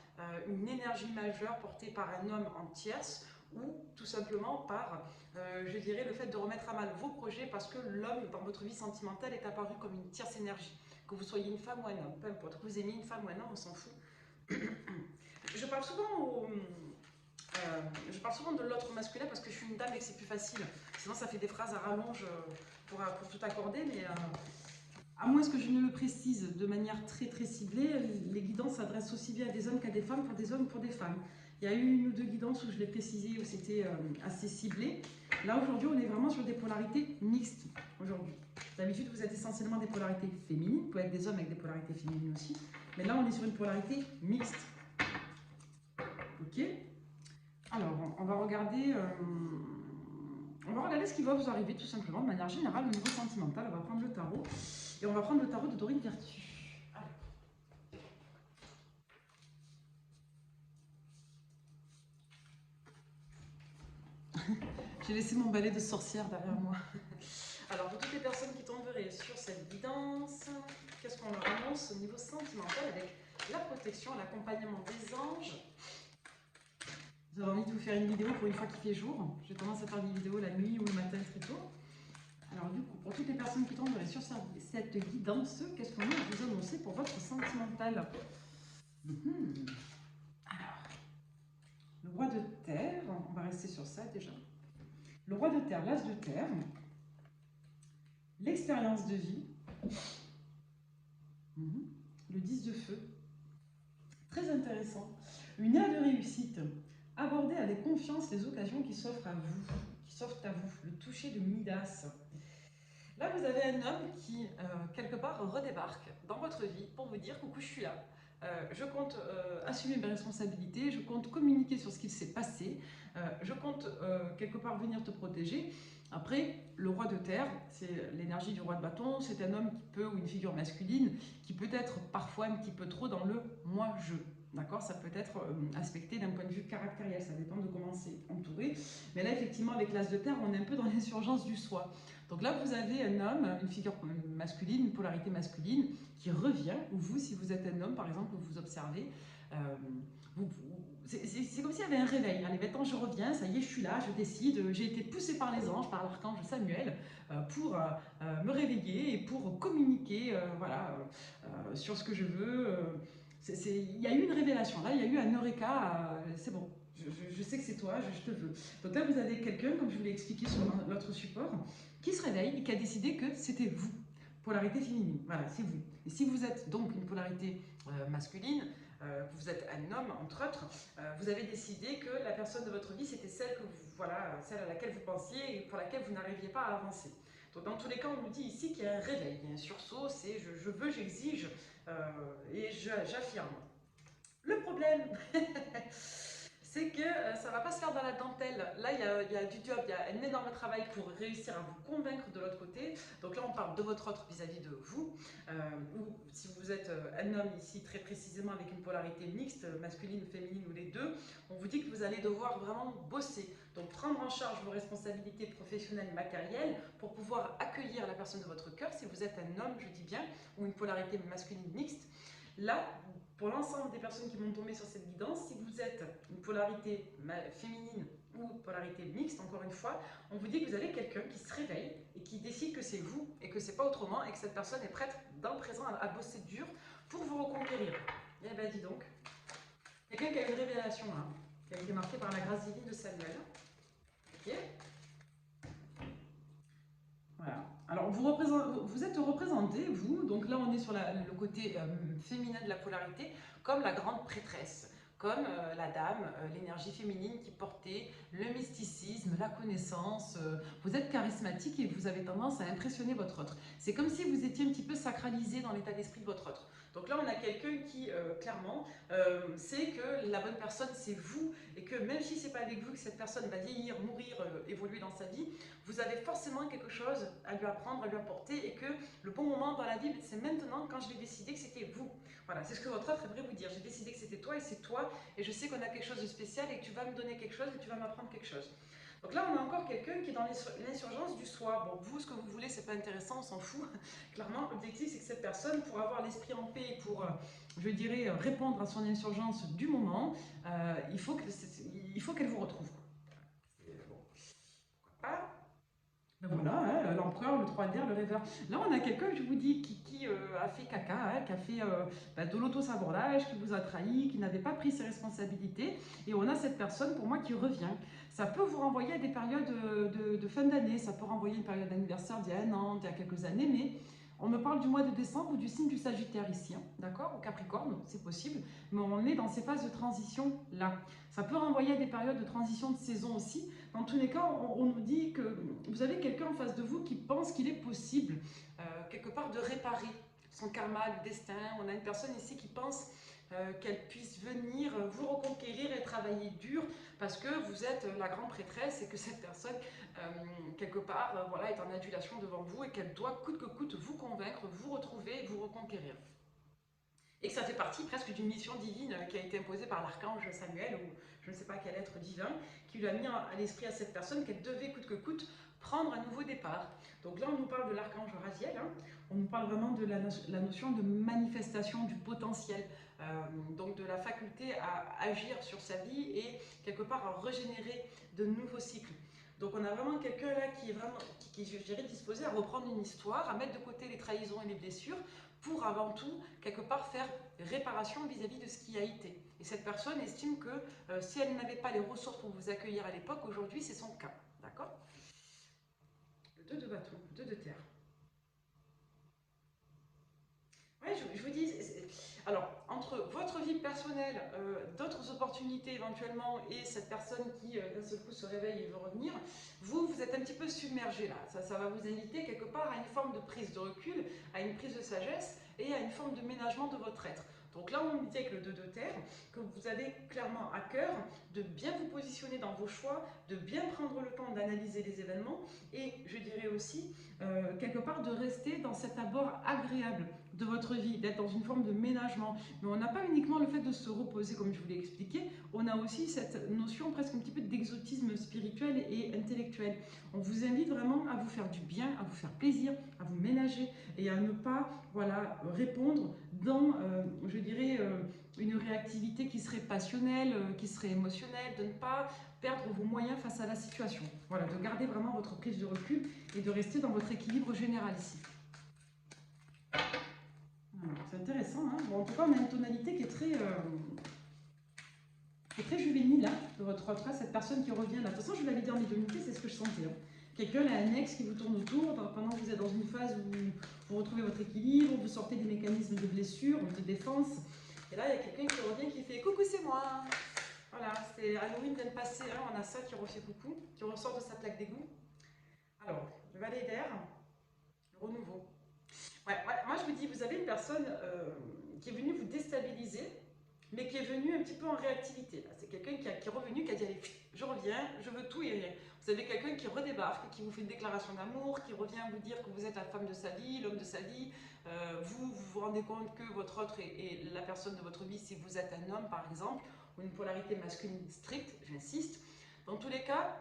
une énergie majeure portée par un homme en tierce ou tout simplement par, je dirais, le fait de remettre à mal vos projets parce que l'homme dans votre vie sentimentale est apparu comme une tierce énergie. Que vous soyez une femme ou un homme, peu importe, que vous aimiez une femme ou un homme, on s'en fout. je parle souvent je parle souvent de l'autre masculin parce que je suis une dame et que c'est plus facile. Sinon, ça fait des phrases à rallonge pour tout accorder, mais à moins que je ne le précise de manière très ciblée, les guidances s'adressent aussi bien à des hommes qu'à des femmes, pour des hommes ou pour des femmes. Il y a eu une ou deux guidances où je l'ai précisé, où c'était assez ciblé. Là, aujourd'hui, on est vraiment sur des polarités mixtes. Aujourd'hui, d'habitude, vous êtes essentiellement des polarités féminines. Vous pouvez être des hommes avec des polarités féminines aussi. Mais là, on est sur une polarité mixte. Ok. Alors, on va regarder ce qui va vous arriver tout simplement de manière générale au niveau sentimental. On va prendre le tarot et on va prendre le tarot de Dorine Virtue. J'ai laissé mon balai de sorcière derrière moi. Alors, pour toutes les personnes qui tomberaient sur cette guidance, qu'est-ce qu'on leur annonce au niveau sentimental avec la protection, l'accompagnement des anges? Vous avez envie de vous faire une vidéo pour une fois qu'il fait jour. J'ai tendance à faire des vidéos la nuit ou le matin très tôt. Alors du coup, pour toutes les personnes qui tomberaient sur cette guidance, qu'est-ce qu'on a à vous annoncer pour votre sentimental? Alors, le roi de terre, on va rester sur ça déjà. Le roi de terre, l'as de terre, l'expérience de vie, le 10 de feu, très intéressant. Une ère de réussite, abordez avec confiance les occasions qui s'offrent à vous, le toucher de Midas. Là, vous avez un homme qui, quelque part, redébarque dans votre vie pour vous dire « Coucou, je suis là. Je compte assumer mes responsabilités, je compte communiquer sur ce qu'il s'est passé, je compte quelque part venir te protéger. » Après, le roi de terre, c'est l'énergie du roi de bâton, c'est un homme qui peut, ou une figure masculine, qui peut être parfois un petit peu trop dans le « moi-je ». D'accord, ça peut être aspecté d'un point de vue caractériel, ça dépend de comment c'est entouré. Mais là, effectivement, avec l'as de terre, on est un peu dans l'insurgence du soi. Donc là, vous avez un homme, une figure masculine, une polarité masculine, qui revient, ou vous, si vous êtes un homme, par exemple, vous observez, c'est comme s'il y avait un réveil. Allez, maintenant je reviens, ça y est, je suis là, je décide, j'ai été poussé par les anges, par l'archange Samuel, pour me réveiller et pour communiquer voilà, sur ce que je veux. Il y a eu une révélation, là, il y a eu un eureka, c'est bon. Je sais que c'est toi, je te veux. Donc là, vous avez quelqu'un, comme je vous l'ai expliqué sur l'autre support, qui se réveille et qui a décidé que c'était vous. Polarité féminine, voilà, c'est vous. Et si vous êtes donc une polarité masculine, vous êtes un homme, entre autres, vous avez décidé que la personne de votre vie, c'était celle, celle à laquelle vous pensiez et pour laquelle vous n'arriviez pas à avancer. Donc dans tous les cas, on nous dit ici qu'il y a un réveil, il y a un sursaut, c'est je veux, j'exige et j'affirme. Le problème, c'est que ça ne va pas se faire dans la dentelle. Là, il y a du job, il y a un énorme travail pour réussir à vous convaincre de l'autre côté. Donc là, on parle de votre autre vis-à-vis de vous. Ou si vous êtes un homme ici, très précisément avec une polarité mixte, masculine, féminine ou les deux, on vous dit que vous allez devoir vraiment bosser. Donc prendre en charge vos responsabilités professionnelles, matérielles, pour pouvoir accueillir la personne de votre cœur. Si vous êtes un homme, je dis bien, ou une polarité masculine mixte, là, pour l'ensemble des personnes qui vont tomber sur cette guidance, si vous êtes une polarité féminine ou polarité mixte, encore une fois, on vous dit que vous avez quelqu'un qui se réveille et qui décide que c'est vous et que c'est pas autrement et que cette personne est prête dans le présent à bosser dur pour vous reconquérir. Eh ben dis donc, quelqu'un qui a une révélation là, qui a été marquée par la grâce divine de Samuel. Ok. Voilà. Alors, vous êtes représenté, vous, donc là on est sur le côté féminin de la polarité, comme la grande prêtresse, comme la dame, l'énergie féminine qui portait le mysticisme, la connaissance. Vous êtes charismatique et vous avez tendance à impressionner votre autre. C'est comme si vous étiez un petit peu sacralisé dans l'état d'esprit de votre autre. Donc là, on a quelqu'un qui, clairement, sait que la bonne personne, c'est vous, et que même si c'est pas avec vous que cette personne va vieillir, mourir, évoluer dans sa vie, vous avez forcément quelque chose à lui apprendre, à lui apporter, et que le bon moment dans la vie, c'est maintenant quand je vais décider que c'était vous. Voilà, c'est ce que votre autre aimerait vous dire. J'ai décidé que c'était toi et c'est toi, et je sais qu'on a quelque chose de spécial et que tu vas me donner quelque chose et tu vas m'apprendre quelque chose. Donc là, on a encore quelqu'un qui est dans l'insurgence du soi. Bon, vous, ce que vous voulez, c'est pas intéressant, on s'en fout. Clairement, l'objectif, c'est que cette personne, pour avoir l'esprit en paix, pour, je dirais, répondre à son insurgence du moment, il faut qu'elle vous retrouve. Bon, pourquoi pas. Ben voilà, hein, l'empereur, le 3 de l'air, le rêveur. Là, on a quelqu'un, je vous dis, qui a fait caca, hein, qui a fait de l'auto-sabordage, qui vous a trahi, qui n'avait pas pris ses responsabilités. Et on a cette personne, pour moi, qui revient. Ça peut vous renvoyer à des périodes de fin d'année, ça peut renvoyer une période d'anniversaire d'il y a un an, d'il y a quelques années, mais on me parle du mois de décembre ou du signe du Sagittaire ici, hein, d'accord? Au Capricorne, c'est possible, mais on est dans ces phases de transition là. Ça peut renvoyer à des périodes de transition de saison aussi. Dans tous les cas, on nous dit que vous avez quelqu'un en face de vous qui pense qu'il est possible, quelque part, de réparer son karma, le destin. On a une personne ici qui pense qu'elle puisse venir vous reconquérir et travailler dur parce que vous êtes la grande prêtresse et que cette personne, quelque part, voilà, est en adulation devant vous et qu'elle doit coûte que coûte vous convaincre, vous retrouver, vous reconquérir. Et que ça fait partie presque d'une mission divine qui a été imposée par l'archange Samuel, ou je ne sais pas quel être divin, qui lui a mis à l'esprit à cette personne qu'elle devait coûte que coûte prendre un nouveau départ. Donc là, on nous parle de l'archange Raziel, hein. On nous parle vraiment de la notion de manifestation du potentiel, donc de la faculté à agir sur sa vie et quelque part à régénérer de nouveaux cycles. Donc on a vraiment quelqu'un là qui est vraiment, je dirais, disposé à reprendre une histoire, à mettre de côté les trahisons et les blessures, pour avant tout, quelque part, faire réparation vis-à-vis de ce qui a été. Et cette personne estime que si elle n'avait pas les ressources pour vous accueillir à l'époque, aujourd'hui c'est son cas. D'accord? Le 2 de bâton, le 2 de terre. Ouais, je vous dis, alors, entre votre vie personnelle, d'autres opportunités éventuellement, et cette personne qui d'un seul coup se réveille et veut revenir, vous êtes un petit peu submergé là. Ça va vous inviter quelque part à une forme de prise de recul, à une prise de sagesse et à une forme de ménagement de votre être. Donc là, on me dit avec le 2 de terre que vous avez clairement à cœur de bien vous positionner dans vos choix, de bien prendre le temps d'analyser les événements et je dirais aussi quelque part de rester dans cet abord agréable de votre vie, d'être dans une forme de ménagement. Mais on n'a pas uniquement le fait de se reposer, comme je vous l'ai expliqué, on a aussi cette notion presque un petit peu d'exotisme spirituel et intellectuel. On vous invite vraiment à vous faire du bien, à vous faire plaisir, à vous ménager et à ne pas voilà, répondre dans, je dirais, une réactivité qui serait passionnelle, qui serait émotionnelle, de ne pas perdre vos moyens face à la situation. Voilà, de garder vraiment votre prise de recul et de rester dans votre équilibre général ici. C'est intéressant, hein. Bon, en tout cas, on a une tonalité qui est très juvénile, hein, de votre retraite, cette personne qui revient là. De toute façon, je vous l'avais dit en médiumnité, c'est ce que je sentais. Hein. Quelqu'un a un ex qui vous tourne autour pendant que vous êtes dans une phase où vous retrouvez votre équilibre, vous sortez des mécanismes de blessure, de défense. Et là, il y a quelqu'un qui revient qui fait coucou, c'est moi. Voilà, c'est Halloween vient de passer, hein, on a ça qui refait coucou, qui ressort de sa plaque d'égout. Alors, le valet d'air, le renouveau. Ouais, ouais, moi je vous dis, vous avez une personne qui est venue vous déstabiliser, mais qui est venue un petit peu en réactivité. C'est quelqu'un qui est revenu, qui a dit allez, je reviens, je veux tout et rien. Vous avez quelqu'un qui redébarque, qui vous fait une déclaration d'amour, qui revient vous dire que vous êtes la femme de sa vie, l'homme de sa vie. Vous rendez compte que votre autre est la personne de votre vie si vous êtes un homme par exemple, ou une polarité masculine stricte, j'insiste. Dans tous les cas,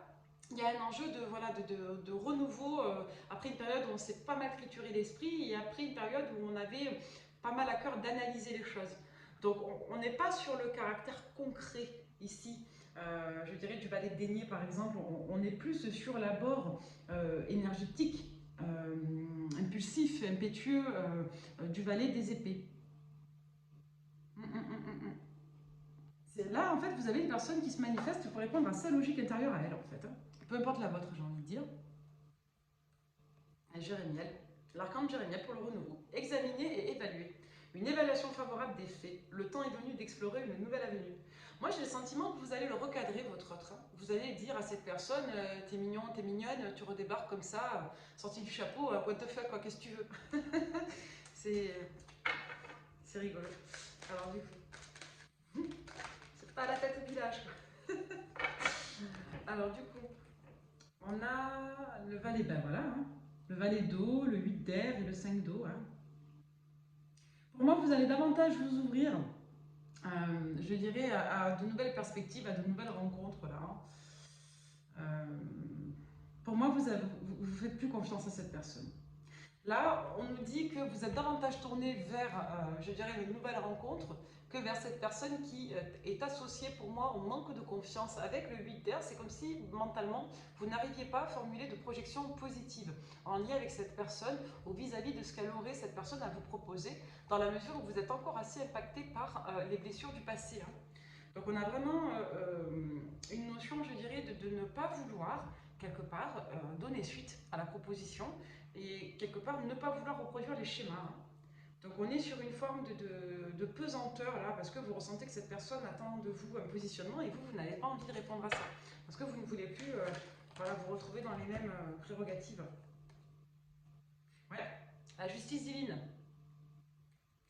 il y a un enjeu de, voilà, de renouveau après une période où on s'est pas mal trituré l'esprit et après une période où on avait pas mal à cœur d'analyser les choses. Donc on n'est pas sur le caractère concret ici, je dirais du valet de denier par exemple, on est plus sur l'abord énergétique, impulsif, impétueux du valet des épées. Là en fait vous avez une personne qui se manifeste pour répondre à sa logique intérieure à elle en fait. Hein. Peu importe la vôtre j'ai envie de dire. Jérémiel, l'archange Jérémiel pour le renouveau. Examiner et évaluer. Une évaluation favorable des faits. Le temps est venu d'explorer une nouvelle avenue. Moi, j'ai le sentiment que vous allez le recadrer, votre autre. Hein. Vous allez dire à cette personne t'es mignon, t'es mignonne, tu redébarques comme ça, sorti du chapeau, what the fuck, quoi, qu'est-ce que tu veux. c'est, c'est rigolo. Alors, du coup, c'est pas la fête au village. Alors, du coup, on a le valet, ben voilà, hein. Le valet d'eau, le 8 d'air et le 5 d'eau. Hein. Pour moi, vous allez davantage vous ouvrir, je dirais, à de nouvelles perspectives, à de nouvelles rencontres là. Hein. Pour moi, vous ne faites plus confiance à cette personne. Là, on nous dit que vous êtes davantage tourné vers, je dirais, une nouvelle rencontre que vers cette personne qui est associée pour moi au manque de confiance. Avec le 8 d'air, c'est comme si mentalement, vous n'arriviez pas à formuler de projection positive en lien avec cette personne ou vis-à-vis de ce qu'elle aurait cette personne à vous proposer, dans la mesure où vous êtes encore assez impacté par les blessures du passé. Hein. Donc on a vraiment une notion, je dirais, de ne pas vouloir, quelque part, donner suite à la proposition et quelque part ne pas vouloir reproduire les schémas. Hein. Donc on est sur une forme de pesanteur là, parce que vous ressentez que cette personne attend de vous un positionnement et vous n'avez pas envie de répondre à ça. Parce que vous ne voulez plus voilà, vous retrouver dans les mêmes prérogatives. Voilà, la justice divine.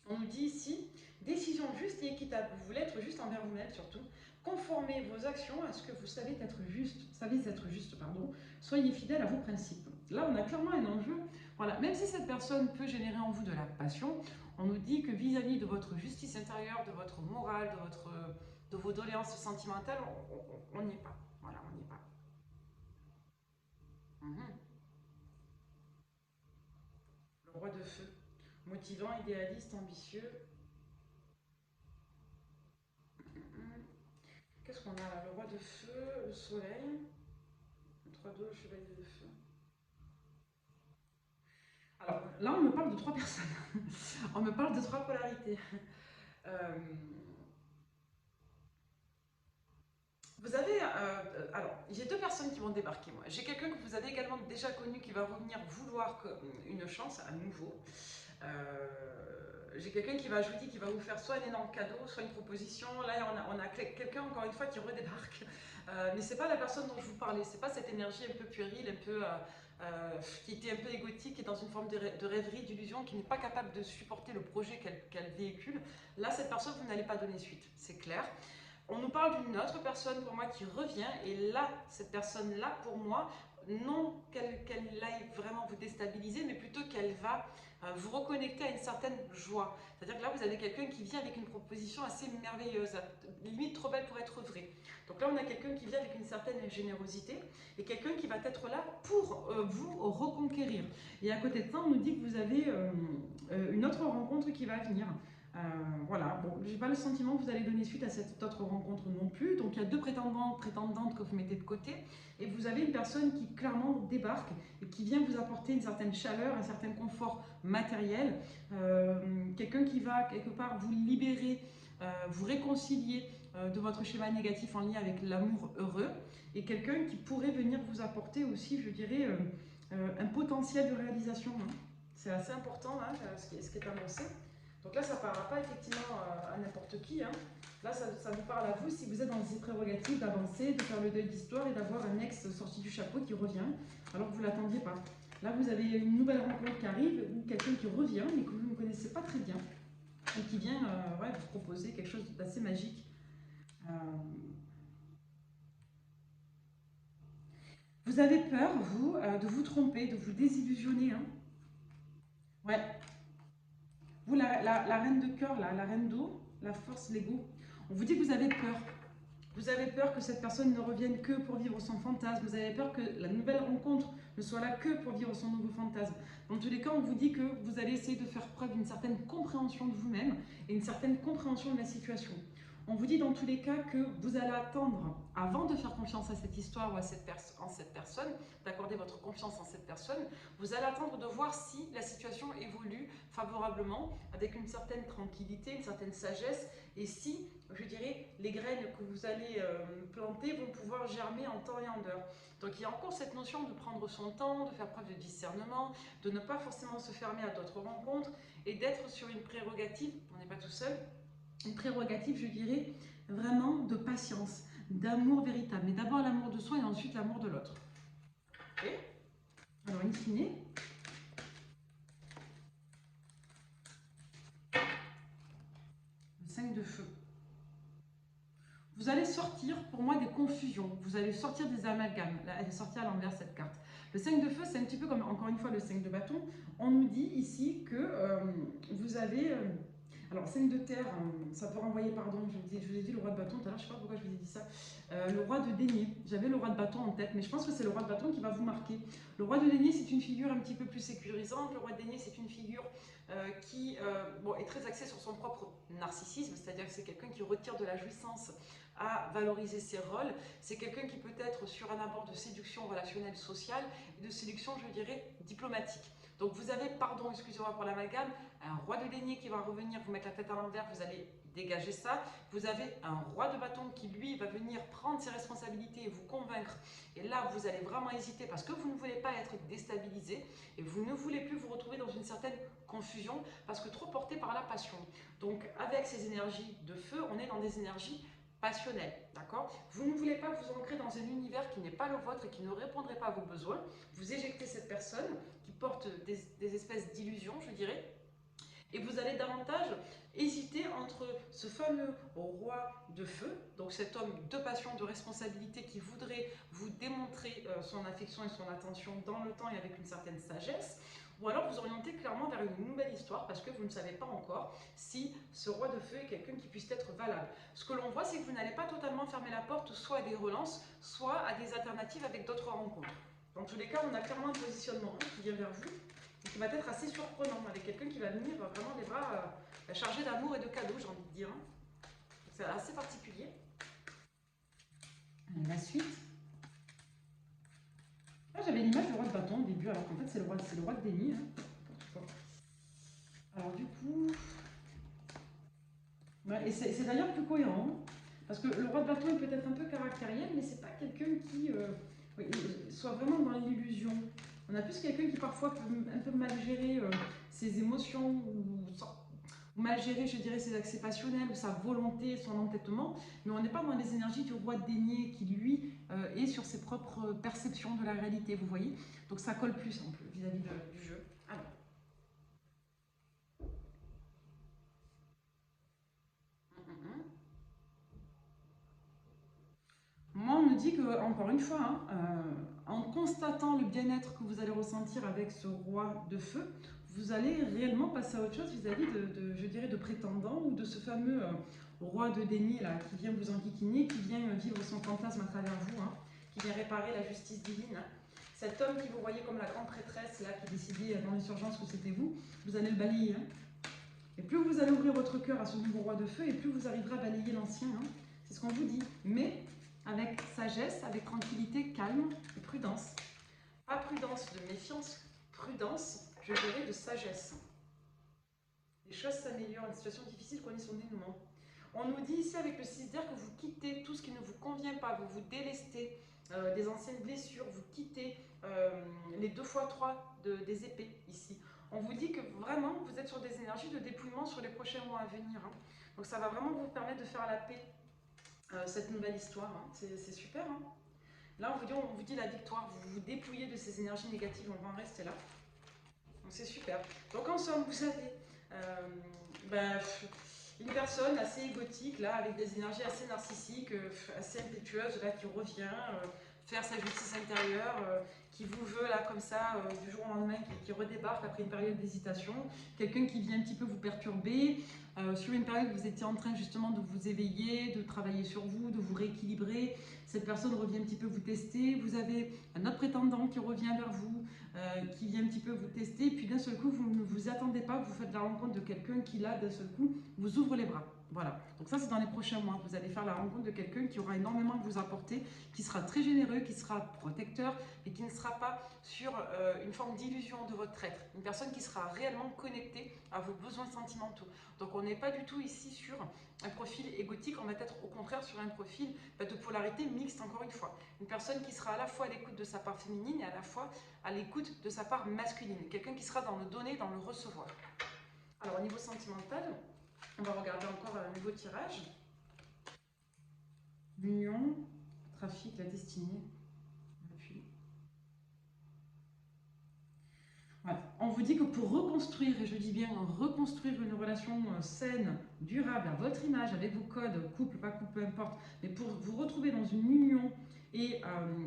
On nous dit ici, décision juste et équitable. Vous voulez être juste envers vous-même surtout. Conformez vos actions à ce que vous savez être juste, pardon. Soyez fidèle à vos principes. Là, on a clairement un enjeu. Voilà, même si cette personne peut générer en vous de la passion, on nous dit que vis-à-vis de votre justice intérieure, de votre morale, de vos doléances sentimentales, on n'y est pas. Voilà, on n'y est pas. Mhm. Le roi de feu, motivant, idéaliste, ambitieux. Mhm. Qu'est-ce qu'on a là? Le roi de feu, le soleil, le 3-2, le chevalier de feu. Alors là, on me parle de trois personnes. On me parle de trois polarités. Euh, vous avez. Alors, j'ai deux personnes qui vont débarquer, moi. J'ai quelqu'un que vous avez également déjà connu qui va revenir vouloir une chance à nouveau. J'ai quelqu'un qui va, je vous dis, qui va vous faire soit un énorme cadeau, soit une proposition. Là, on a quelqu'un, encore une fois, qui redébarque. Mais c'est pas la personne dont je vous parlais. C'est pas cette énergie un peu puérile, un peu, qui était un peu égotique, qui est dans une forme de rêverie, d'illusion, qui n'est pas capable de supporter le projet qu'elle véhicule. Là, cette personne, vous n'allez pas donner suite. C'est clair. On nous parle d'une autre personne pour moi qui revient, et là, cette personne-là, pour moi, non qu'elle aille vraiment vous déstabiliser, mais plutôt qu'elle va vous reconnecter à une certaine joie. C'est-à-dire que là, vous avez quelqu'un qui vient avec une proposition assez merveilleuse, limite trop belle pour être vraie. Donc là, on a quelqu'un qui vient avec une certaine générosité, et quelqu'un qui va être là pour vous reconquérir. Et à côté de ça, on nous dit que vous avez une autre rencontre qui va venir. Euh, voilà, bon, j'ai pas le sentiment que vous allez donner suite à cette autre rencontre non plus. Donc il y a deux prétendants, prétendantes que vous mettez de côté, et vous avez une personne qui clairement débarque et qui vient vous apporter une certaine chaleur, un certain confort matériel, quelqu'un qui va quelque part vous libérer, vous réconcilier de votre schéma négatif en lien avec l'amour heureux, et quelqu'un qui pourrait venir vous apporter aussi, je dirais, un potentiel de réalisation. Hein. C'est assez important hein, ce qui est annoncé. Donc là, ça ne parlera pas effectivement à n'importe qui. Hein. Là, ça vous parle à vous si vous êtes dans ces prérogatives d'avancer, de faire le deuil d'histoire et d'avoir un ex sorti du chapeau qui revient alors que vous ne l'attendiez pas. Là, vous avez une nouvelle rencontre qui arrive, ou quelqu'un qui revient mais que vous ne connaissez pas très bien et qui vient ouais, vous proposer quelque chose d'assez magique. Euh, Vous avez peur, vous, de vous tromper, de vous désillusionner. Hein. Ouais, vous, la reine de cœur, la reine d'eau, la force, l'ego, on vous dit que vous avez peur. Vous avez peur que cette personne ne revienne que pour vivre son fantasme. Vous avez peur que la nouvelle rencontre ne soit là que pour vivre son nouveau fantasme. Dans tous les cas, on vous dit que vous allez essayer de faire preuve d'une certaine compréhension de vous-même et une certaine compréhension de la situation. On vous dit dans tous les cas que vous allez attendre, avant de faire confiance à cette histoire ou à en cette personne, d'accorder votre confiance en cette personne, vous allez attendre de voir si la situation évolue favorablement, avec une certaine tranquillité, une certaine sagesse, et si, je dirais, les graines que vous allez planter vont pouvoir germer en temps et en heure. Donc il y a encore cette notion de prendre son temps, de faire preuve de discernement, de ne pas forcément se fermer à d'autres rencontres, et d'être sur une prérogative, on n'est pas tout seul, une prérogative, je dirais, vraiment de patience, d'amour véritable. Mais d'abord l'amour de soi et ensuite l'amour de l'autre. Ok. Alors, in fine, le 5 de feu. Vous allez sortir, pour moi, des confusions. Vous allez sortir des amalgames. Là, elle est sortie à l'envers, cette carte. Le 5 de feu, c'est un petit peu comme, encore une fois, le 5 de bâton. On nous dit ici que vous avez... Alors, scène de terre, ça peut renvoyer, pardon, je vous ai dit le roi de bâton tout à l'heure, je sais pas pourquoi je vous ai dit ça. Le roi de denier, j'avais le roi de bâton en tête, mais je pense que c'est le roi de bâton qui va vous marquer. Le roi de denier, c'est une figure un petit peu plus sécurisante. Le roi de denier, c'est une figure qui bon, est très axée sur son propre narcissisme, c'est-à-dire que c'est quelqu'un qui retire de la jouissance à valoriser ses rôles. C'est quelqu'un qui peut être sur un abord de séduction relationnelle sociale et de séduction, je dirais, diplomatique. Donc vous avez, pardon, excusez-moi pour l'amalgame, un roi de denier qui va revenir vous mettre la tête à l'envers, vous allez dégager ça. Vous avez un roi de bâton qui, lui, va venir prendre ses responsabilités et vous convaincre. Et là, vous allez vraiment hésiter parce que vous ne voulez pas être déstabilisé et vous ne voulez plus vous retrouver dans une certaine confusion parce que trop porté par la passion. Donc, avec ces énergies de feu, on est dans des énergies passionnelles, d'accord? Vous ne voulez pas vous ancrer dans un univers qui n'est pas le vôtre et qui ne répondrait pas à vos besoins. Vous éjectez cette personne qui porte des espèces d'illusions, je dirais, et vous allez davantage hésiter entre ce fameux roi de feu, donc cet homme de passion, de responsabilité qui voudrait vous démontrer son affection et son attention dans le temps et avec une certaine sagesse, ou alors vous orientez clairement vers une nouvelle histoire parce que vous ne savez pas encore si ce roi de feu est quelqu'un qui puisse être valable. Ce que l'on voit, c'est que vous n'allez pas totalement fermer la porte soit à des relances, soit à des alternatives avec d'autres rencontres. Dans tous les cas, on a clairement un positionnement qui vient vers vous et qui va être assez surprenant, avec quelqu'un qui va venir vraiment les bras chargés d'amour et de cadeaux, j'ai envie de dire. C'est assez particulier. La suite. Là, j'avais l'image du roi de bâton au début, alors qu'en fait, c'est le roi de déni. Hein. Alors, du coup. Ouais, et c'est d'ailleurs plus cohérent. Parce que le roi de bâton est peut-être un peu caractériel, mais c'est pas quelqu'un qui soit vraiment dans l'illusion. On a plus quelqu'un qui parfois peut un peu mal gérer ses émotions ou mal gérer, je dirais, ses accès passionnels ou sa volonté, son entêtement, mais on n'est pas dans les énergies du roi de denier qui, lui, est sur ses propres perceptions de la réalité, vous voyez. Donc ça colle plus un peu vis-à-vis du jeu. Alors. Moi, on me dit que, encore une fois, hein, en constatant le bien-être que vous allez ressentir avec ce roi de feu, vous allez réellement passer à autre chose vis-à-vis je dirais, de prétendants ou de ce fameux roi de déni là, qui vient vous enquiquiner, qui vient vivre son fantasme à travers vous, hein, qui vient réparer la justice divine. Hein. Cet homme qui vous voyez comme la grande prêtresse là, qui décidait dans l'insurgence que c'était vous, vous allez le balayer. Hein. Et plus vous allez ouvrir votre cœur à ce nouveau roi de feu, et plus vous arriverez à balayer l'ancien. Hein. C'est ce qu'on vous dit. Mais avec sagesse, avec tranquillité, calme et prudence. Pas prudence de méfiance, prudence, je dirais, de sagesse. Les choses s'améliorent, une situation difficile connaît son dénouement. On nous dit ici avec le 6 d'air que vous quittez tout ce qui ne vous convient pas, vous vous délestez des anciennes blessures, vous quittez les 2 fois 3 des épées ici. On vous dit que vraiment vous êtes sur des énergies de dépouillement sur les prochains mois à venir. Hein. Donc ça va vraiment vous permettre de faire la paix, cette nouvelle histoire. Hein. C'est super. Hein. Là on vous dit la victoire, vous vous dépouillez de ces énergies négatives, on va en rester là. Donc c'est super. Donc en somme, vous avez une personne assez égotique, là, avec des énergies assez narcissiques, assez impétueuses, là, qui revient faire sa justice intérieure, qui vous veut, là, comme ça, du jour au lendemain, qui redébarque après une période d'hésitation. Quelqu'un qui vient un petit peu vous perturber. Sur une période où vous étiez en train, justement, de vous éveiller, de travailler sur vous, de vous rééquilibrer. Cette personne revient un petit peu vous tester. Vous avez un autre prétendant qui revient vers vous, qui vient un petit peu vous tester, et puis d'un seul coup, vous ne vous attendez pas, vous faites la rencontre de quelqu'un qui, là, d'un seul coup, vous ouvre les bras. Voilà. Donc ça, c'est dans les prochains mois. Vous allez faire la rencontre de quelqu'un qui aura énormément à vous apporter, qui sera très généreux, qui sera protecteur, et qui ne sera pas sur une forme d'illusion de votre être. Une personne qui sera réellement connectée à vos besoins sentimentaux. Donc on n'est pas du tout ici sur un profil égotique, on va être au contraire sur un profil de polarité mixte, encore une fois. Une personne qui sera à la fois à l'écoute de sa part féminine et à la fois à l'écoute de sa part masculine. Quelqu'un qui sera dans le donner, dans le recevoir. Alors au niveau sentimental, on va regarder encore un nouveau tirage. L'union, trafic, la destinée. Puis... Voilà. On vous dit que pour reconstruire, et je dis bien reconstruire une relation saine, durable, à votre image, avec vos codes, couple, pas couple, peu importe, mais pour vous retrouver dans une union et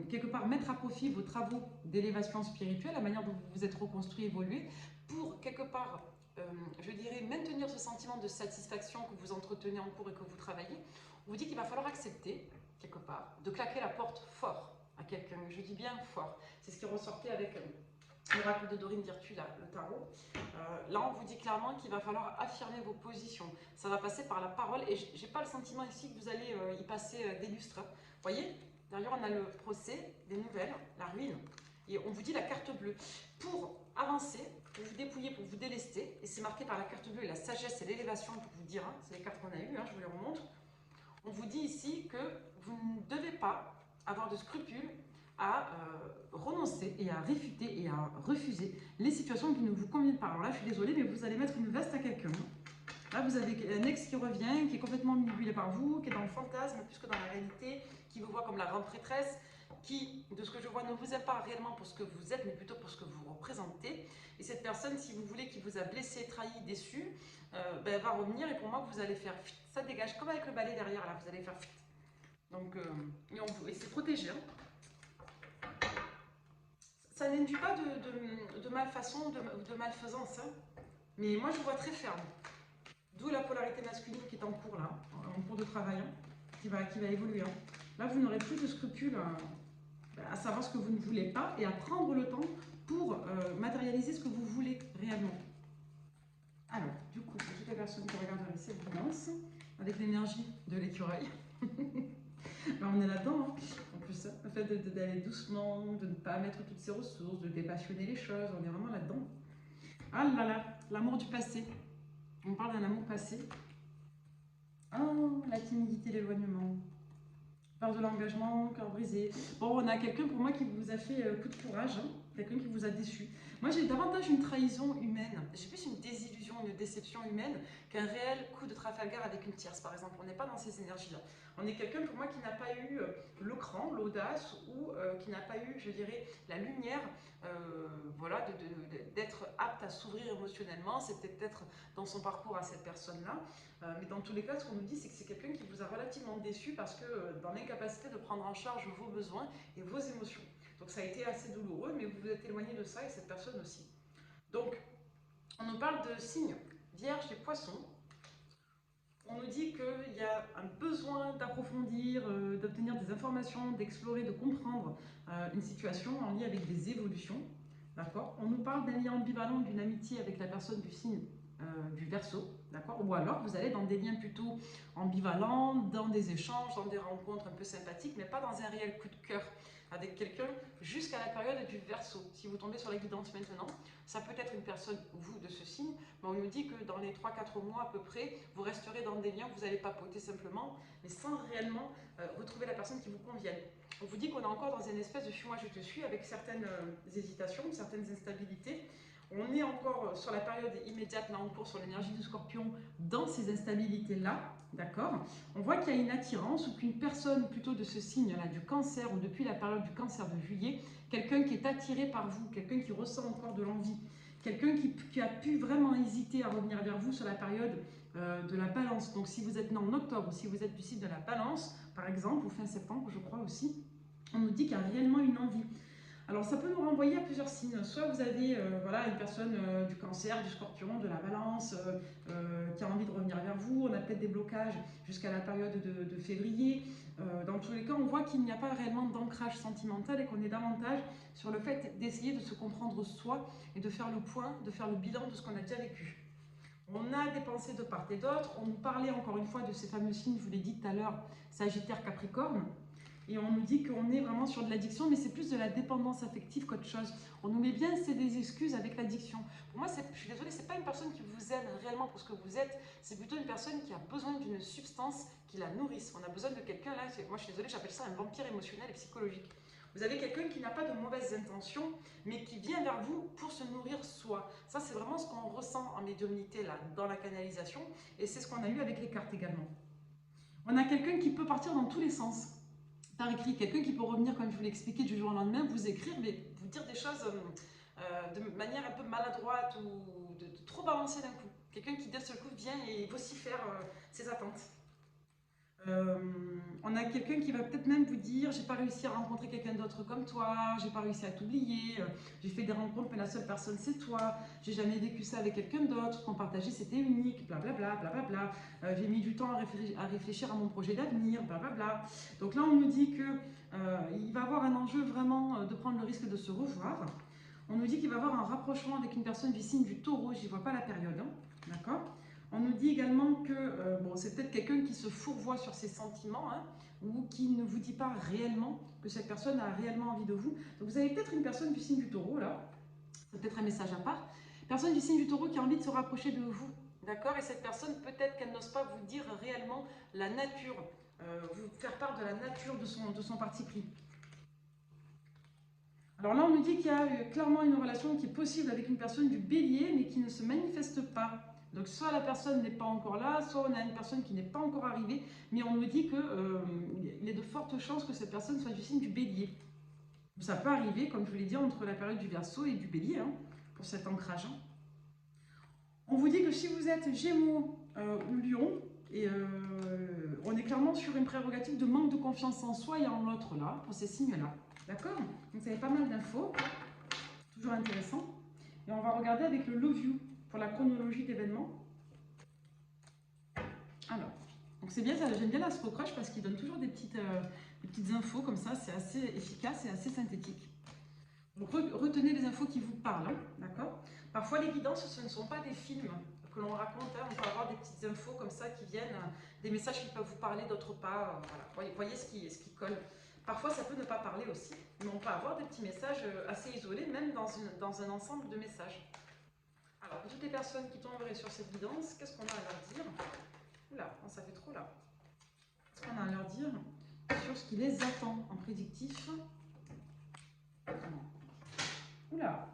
quelque part mettre à profit vos travaux d'élévation spirituelle, la manière dont vous vous êtes reconstruit, évolué, pour quelque part je dirais, maintenir ce sentiment de satisfaction que vous entretenez en cours et que vous travaillez, on vous dit qu'il va falloir accepter, quelque part, de claquer la porte fort à quelqu'un. Je dis bien fort. C'est ce qui ressortait avec l'oracle de Dorine Virtue, là, le tarot. Là, on vous dit clairement qu'il va falloir affirmer vos positions. Ça va passer par la parole et j'ai pas le sentiment ici que vous allez y passer des lustres. Vous voyez, derrière, on a le procès, les nouvelles, la ruine. Et on vous dit la carte bleue. Pour avancer, pour vous dépouiller, pour vous délester, et c'est marqué par la carte bleue, la sagesse et l'élévation pour vous dire, hein, c'est les cartes qu'on a eues, hein, je vous les remontre. On vous dit ici que vous ne devez pas avoir de scrupules à renoncer et à réfuter et à refuser les situations qui ne vous conviennent pas. Alors là, je suis désolée, mais vous allez mettre une veste à quelqu'un. Là, vous avez un ex qui revient, qui est complètement manipulé par vous, qui est dans le fantasme plus que dans la réalité, qui vous voit comme la grande prêtresse, qui, de ce que je vois, ne vous aime pas réellement pour ce que vous êtes, mais plutôt pour ce que vous représentez. Et cette personne, si vous voulez, qui vous a blessé, trahi, déçu, ben, va revenir et pour moi, vous allez faire fit, ça dégage, comme avec le balai derrière, là, vous allez faire fit. Donc, et c'est protégé. Hein. Ça n'induit pas de malfaçon, de malfaisance, hein. Mais moi, je vois très ferme. D'où la polarité masculine qui est en cours, là, en cours de travail, hein, qui va évoluer. Hein. Là, vous n'aurez plus de scrupules à savoir ce que vous ne voulez pas et à prendre le temps pour matérialiser ce que vous voulez réellement. Alors, du coup, pour toutes les personnes qui regardent cette guidance, avec l'énergie de l'écureuil, ben, on est là-dedans. Hein. En plus, le fait d'aller doucement, de ne pas mettre toutes ses ressources, de dépassionner les choses, on est vraiment là-dedans. Ah là là, l'amour du passé. On parle d'un amour passé. Oh, la timidité, l'éloignement. Peur de l'engagement, cœur brisé. Bon, on a quelqu'un pour moi qui vous a fait coup de courage, hein, quelqu'un qui vous a déçu. Moi, j'ai davantage une trahison humaine. J'ai plus une désillusion, une déception humaine qu'un réel coup de Trafalgar avec une tierce, par exemple. On n'est pas dans ces énergies-là. On est quelqu'un pour moi qui n'a pas eu le cran, l'audace, ou qui n'a pas eu, je dirais, la lumière, voilà, d'être apte à s'ouvrir émotionnellement. C'est peut-être dans son parcours à cette personne-là. Mais dans tous les cas, ce qu'on nous dit, c'est que c'est quelqu'un qui vous a relativement déçu parce que dans l'incapacité de prendre en charge vos besoins et vos émotions. Donc ça a été assez douloureux, mais vous vous êtes éloigné de ça et cette personne aussi. Donc, on nous parle de signes vierge et poisson. On nous dit qu'il y a un besoin d'approfondir, d'obtenir des informations, d'explorer, de comprendre une situation en lien avec des évolutions. D'accord. On nous parle d'un lien ambivalent, d'une amitié avec la personne du signe du Verseau, d'accord. Ou alors vous allez dans des liens plutôt ambivalents, dans des échanges, dans des rencontres un peu sympathiques, mais pas dans un réel coup de cœur avec quelqu'un jusqu'à la période du Verseau. Si vous tombez sur la guidance maintenant, ça peut être une personne, vous, de ce signe, mais on nous dit que dans les 3-4 mois à peu près, vous resterez dans des liens, vous allez papoter simplement, mais sans réellement retrouver la personne qui vous convienne. On vous dit qu'on est encore dans une espèce de suis-moi, je te suis, avec certaines hésitations, certaines instabilités. On est encore sur la période immédiate, là en cours, sur l'énergie du Scorpion, dans ces instabilités-là, d'accord. On voit qu'il y a une attirance, ou qu'une personne plutôt de ce signe-là, du Cancer, ou depuis la période du Cancer de juillet, quelqu'un qui est attiré par vous, quelqu'un qui ressent encore de l'envie, quelqu'un qui a pu vraiment hésiter à revenir vers vous sur la période de la Balance. Donc si vous êtes né en octobre, ou si vous êtes du signe de la Balance, par exemple, ou fin septembre, je crois aussi, on nous dit qu'il y a réellement une envie. Alors ça peut nous renvoyer à plusieurs signes. Soit vous avez voilà, une personne du Cancer, du Scorpion, de la Balance, qui a envie de revenir vers vous. On a peut-être des blocages jusqu'à la période de février. Dans tous les cas, on voit qu'il n'y a pas réellement d'ancrage sentimental et qu'on est davantage sur le fait d'essayer de se comprendre soi et de faire le point, de faire le bilan de ce qu'on a déjà vécu. On a des pensées de part et d'autre. On nous parlait encore une fois de ces fameux signes, je vous l'ai dit tout à l'heure, Sagittaire, Capricorne. Et on nous dit qu'on est vraiment sur de l'addiction, mais c'est plus de la dépendance affective qu'autre chose. On nous met bien c'est des excuses avec l'addiction. Pour moi, je suis désolée, c'est pas une personne qui vous aime réellement pour ce que vous êtes, c'est plutôt une personne qui a besoin d'une substance qui la nourrisse. On a besoin de quelqu'un là, moi je suis désolée, j'appelle ça un vampire émotionnel et psychologique. Vous avez quelqu'un qui n'a pas de mauvaises intentions, mais qui vient vers vous pour se nourrir soi. Ça, c'est vraiment ce qu'on ressent en médiumnité là, dans la canalisation, et c'est ce qu'on a eu avec les cartes également. On a quelqu'un qui peut partir dans tous les sens. Par écrit, quelqu'un qui peut revenir, comme je vous l'ai expliqué, du jour au lendemain, vous écrire, mais vous dire des choses de manière un peu maladroite ou de trop balancer d'un coup. Quelqu'un qui d'un seul coup vient et vocifère ses attentes. Euh, on a quelqu'un qui va peut-être même vous dire j'ai pas réussi à rencontrer quelqu'un d'autre comme toi, j'ai pas réussi à t'oublier, j'ai fait des rencontres mais la seule personne c'est toi, j'ai jamais vécu ça avec quelqu'un d'autre, qu'on partageait c'était unique, blablabla, blablabla, j'ai mis du temps à réfléchir à mon projet d'avenir, blablabla. Donc là on nous dit que il va avoir un enjeu vraiment de prendre le risque de se revoir. On nous dit qu'il va avoir un rapprochement avec une personne du signe du taureau, j'y vois pas la période, hein, d'accord. On nous dit également que bon, c'est peut-être quelqu'un qui se fourvoie sur ses sentiments hein, ou qui ne vous dit pas réellement que cette personne a réellement envie de vous. Donc vous avez peut-être une personne du signe du taureau là, c'est peut-être un message à part. Personne du signe du taureau qui a envie de se rapprocher de vous, d'accord. Et cette personne, peut-être qu'elle n'ose pas vous dire réellement la nature, vous faire part de la nature de son parti pris. Alors là, on nous dit qu'il y a clairement une relation qui est possible avec une personne du bélier, mais qui ne se manifeste pas. Donc soit la personne n'est pas encore là, soit on a une personne qui n'est pas encore arrivée, mais on nous dit qu'il est de fortes chances que cette personne soit du signe du bélier. Ça peut arriver, comme je vous l'ai dit, entre la période du Verseau et du bélier, hein, pour cet ancrage. Hein. On vous dit que si vous êtes Gémeaux ou Lion, et on est clairement sur une prérogative de manque de confiance en soi et en l'autre là, pour ces signes-là. D'accord. Donc vous avez pas mal d'infos, toujours intéressant. Et on va regarder avec le Love You pour la chronologie d'événements. Alors, donc c'est bien, j'aime bien l'Astrocrush parce qu'il donne toujours des petites infos comme ça, c'est assez efficace et assez synthétique. Donc retenez les infos qui vous parlent, hein, d'accord. Parfois les guidances, ce ne sont pas des films que l'on raconte, hein, on peut avoir des petites infos comme ça qui viennent, des messages qui peuvent vous parler, d'autres pas, voilà. Voyez ce qui colle. Parfois ça peut ne pas parler aussi, mais on peut avoir des petits messages assez isolés, même dans un ensemble de messages. Alors, pour toutes les personnes qui tomberaient sur cette guidance, qu'est-ce qu'on a à leur dire? Oula, ça fait trop là. Qu'est-ce qu'on a à leur dire sur ce qui les attend en prédictif? Oula,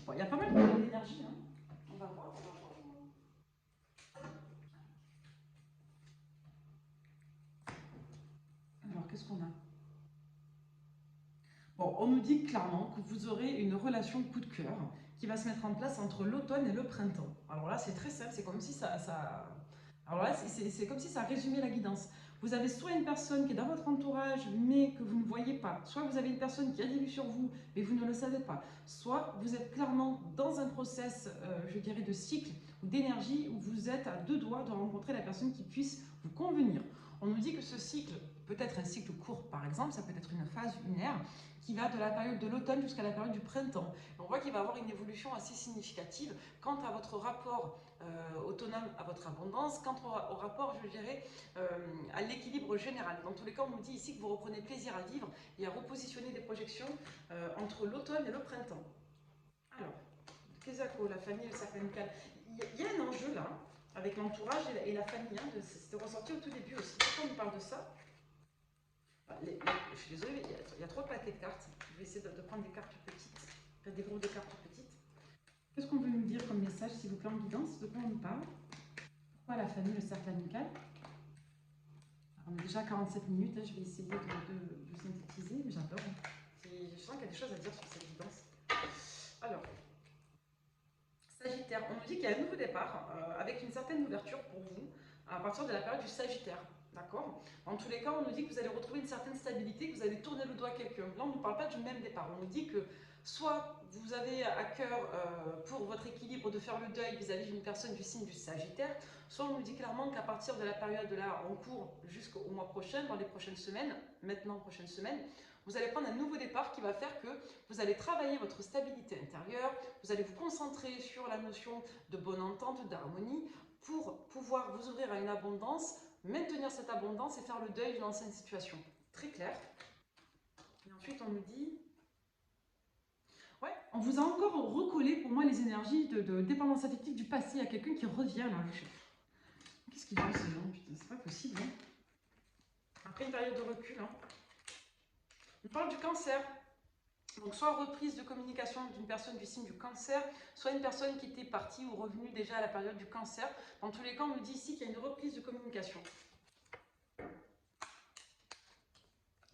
bon, il y a pas mal d'énergie, hein. On va voir, Alors, qu'est-ce qu'on a? Bon, on nous dit clairement que vous aurez une relation coup de cœur qui va se mettre en place entre l'automne et le printemps. Alors là, c'est très simple, c'est comme si Alors là, c'est comme si ça résumait la guidance. Vous avez soit une personne qui est dans votre entourage, mais que vous ne voyez pas, soit vous avez une personne qui a des vues sur vous, mais vous ne le savez pas, soit vous êtes clairement dans un process, je dirais, de cycle ou d'énergie où vous êtes à deux doigts de rencontrer la personne qui puisse vous convenir. On nous dit que ce cycle peut être un cycle court, par exemple, ça peut être une phase, une ère, qui va de la période de l'automne jusqu'à la période du printemps. On voit qu'il va avoir une évolution assez significative quant à votre rapport autonome à votre abondance, quant au rapport, je dirais, à l'équilibre général. Dans tous les cas, on nous dit ici que vous reprenez plaisir à vivre et à repositionner des projections entre l'automne et le printemps. Alors, Kesako, la famille, le cercle amical. Il y a un enjeu là, avec l'entourage et la famille. Hein, c'était ressorti au tout début aussi. Pourquoi on nous parle de ça? Je suis désolée, il y a trop de paquets de cartes. Je vais essayer de prendre des cartes petites, des groupes de cartes petites. Qu'est-ce qu'on veut nous dire comme message, s'il vous plaît, en guidance? De quoi on nous parle? Pourquoi la famille, le cercle amical? Alors, on est déjà à 47 minutes, hein, je vais essayer de synthétiser, mais j'adore. Je sens qu'il y a des choses à dire sur cette guidance. Alors, Sagittaire, on nous dit qu'il y a un nouveau départ avec une certaine ouverture pour vous à partir de la période du Sagittaire. D'accord. En tous les cas, on nous dit que vous allez retrouver une certaine stabilité, que vous allez tourner le doigt à quelqu'un. Là, on ne nous parle pas du même départ. On nous dit que soit vous avez à cœur pour votre équilibre de faire le deuil vis-à-vis d'une personne du signe du Sagittaire, soit on nous dit clairement qu'à partir de la période là en cours jusqu'au mois prochain, dans les prochaines semaines, maintenant prochaines semaines, vous allez prendre un nouveau départ qui va faire que vous allez travailler votre stabilité intérieure, vous allez vous concentrer sur la notion de bonne entente, d'harmonie, pour pouvoir vous ouvrir à une abondance, maintenir cette abondance et faire le deuil d'une ancienne situation. Très clair. Et ensuite, on nous dit... Ouais, on vous a encore recollé pour moi les énergies de dépendance affective du passé à quelqu'un qui revient là. Qu'est-ce qu'ils font ces gens? Putain, c'est pas possible. Hein. Après une période de recul. Hein. On parle du cancer. Donc soit reprise de communication d'une personne du signe du cancer, soit une personne qui était partie ou revenue déjà à la période du cancer. Dans tous les cas, on nous dit ici qu'il y a une reprise de communication.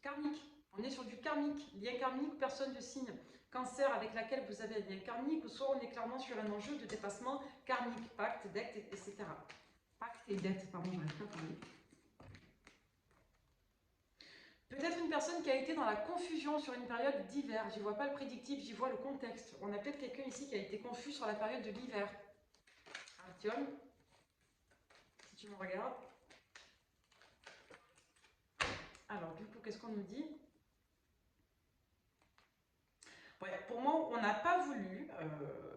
Karmique, on est sur du karmique, lien karmique, personne de signe cancer avec laquelle vous avez un lien karmique, ou soit on est clairement sur un enjeu de dépassement karmique, pacte, dette, etc. Pacte et dette, pardon, je n'arrive pas à parler. Peut-être une personne qui a été dans la confusion sur une période d'hiver. Je ne vois pas le prédictif, j'y vois le contexte. On a peut-être quelqu'un ici qui a été confus sur la période de l'hiver. Artyom, si tu me regardes. Alors, du coup, qu'est-ce qu'on nous dit? Ouais, pour moi, on n'a pas voulu,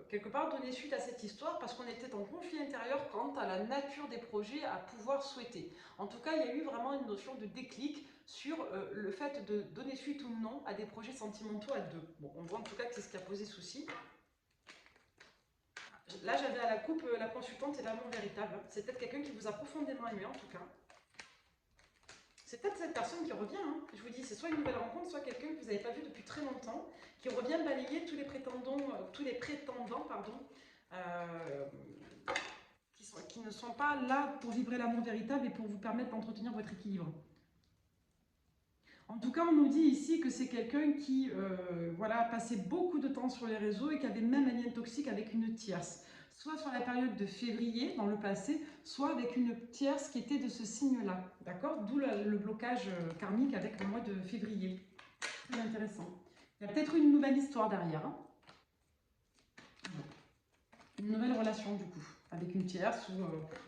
quelque part, donner suite à cette histoire parce qu'on était en conflit intérieur quant à la nature des projets à pouvoir souhaiter. En tout cas, il y a eu vraiment une notion de déclic sur le fait de donner suite ou non à des projets sentimentaux à deux. Bon, on voit en tout cas que c'est ce qui a posé souci. Là, j'avais à la coupe la consultante et l'amour véritable. C'est peut-être quelqu'un qui vous a profondément aimé en tout cas. C'est peut-être cette personne qui revient, hein. Je vous dis, c'est soit une nouvelle rencontre, soit quelqu'un que vous n'avez pas vu depuis très longtemps, qui revient balayer tous les prétendants, pardon, euh, qui ne sont pas là pour vibrer l'amour véritable et pour vous permettre d'entretenir votre équilibre. En tout cas, on nous dit ici que c'est quelqu'un qui voilà, passait beaucoup de temps sur les réseaux et qui avait même un lien toxique avec une tierce. Soit sur la période de février, dans le passé, soit avec une tierce qui était de ce signe-là. D'accord? D'où le blocage karmique avec le mois de février. Très intéressant. Il y a peut-être une nouvelle histoire derrière. Hein, une nouvelle relation, du coup, avec une tierce ou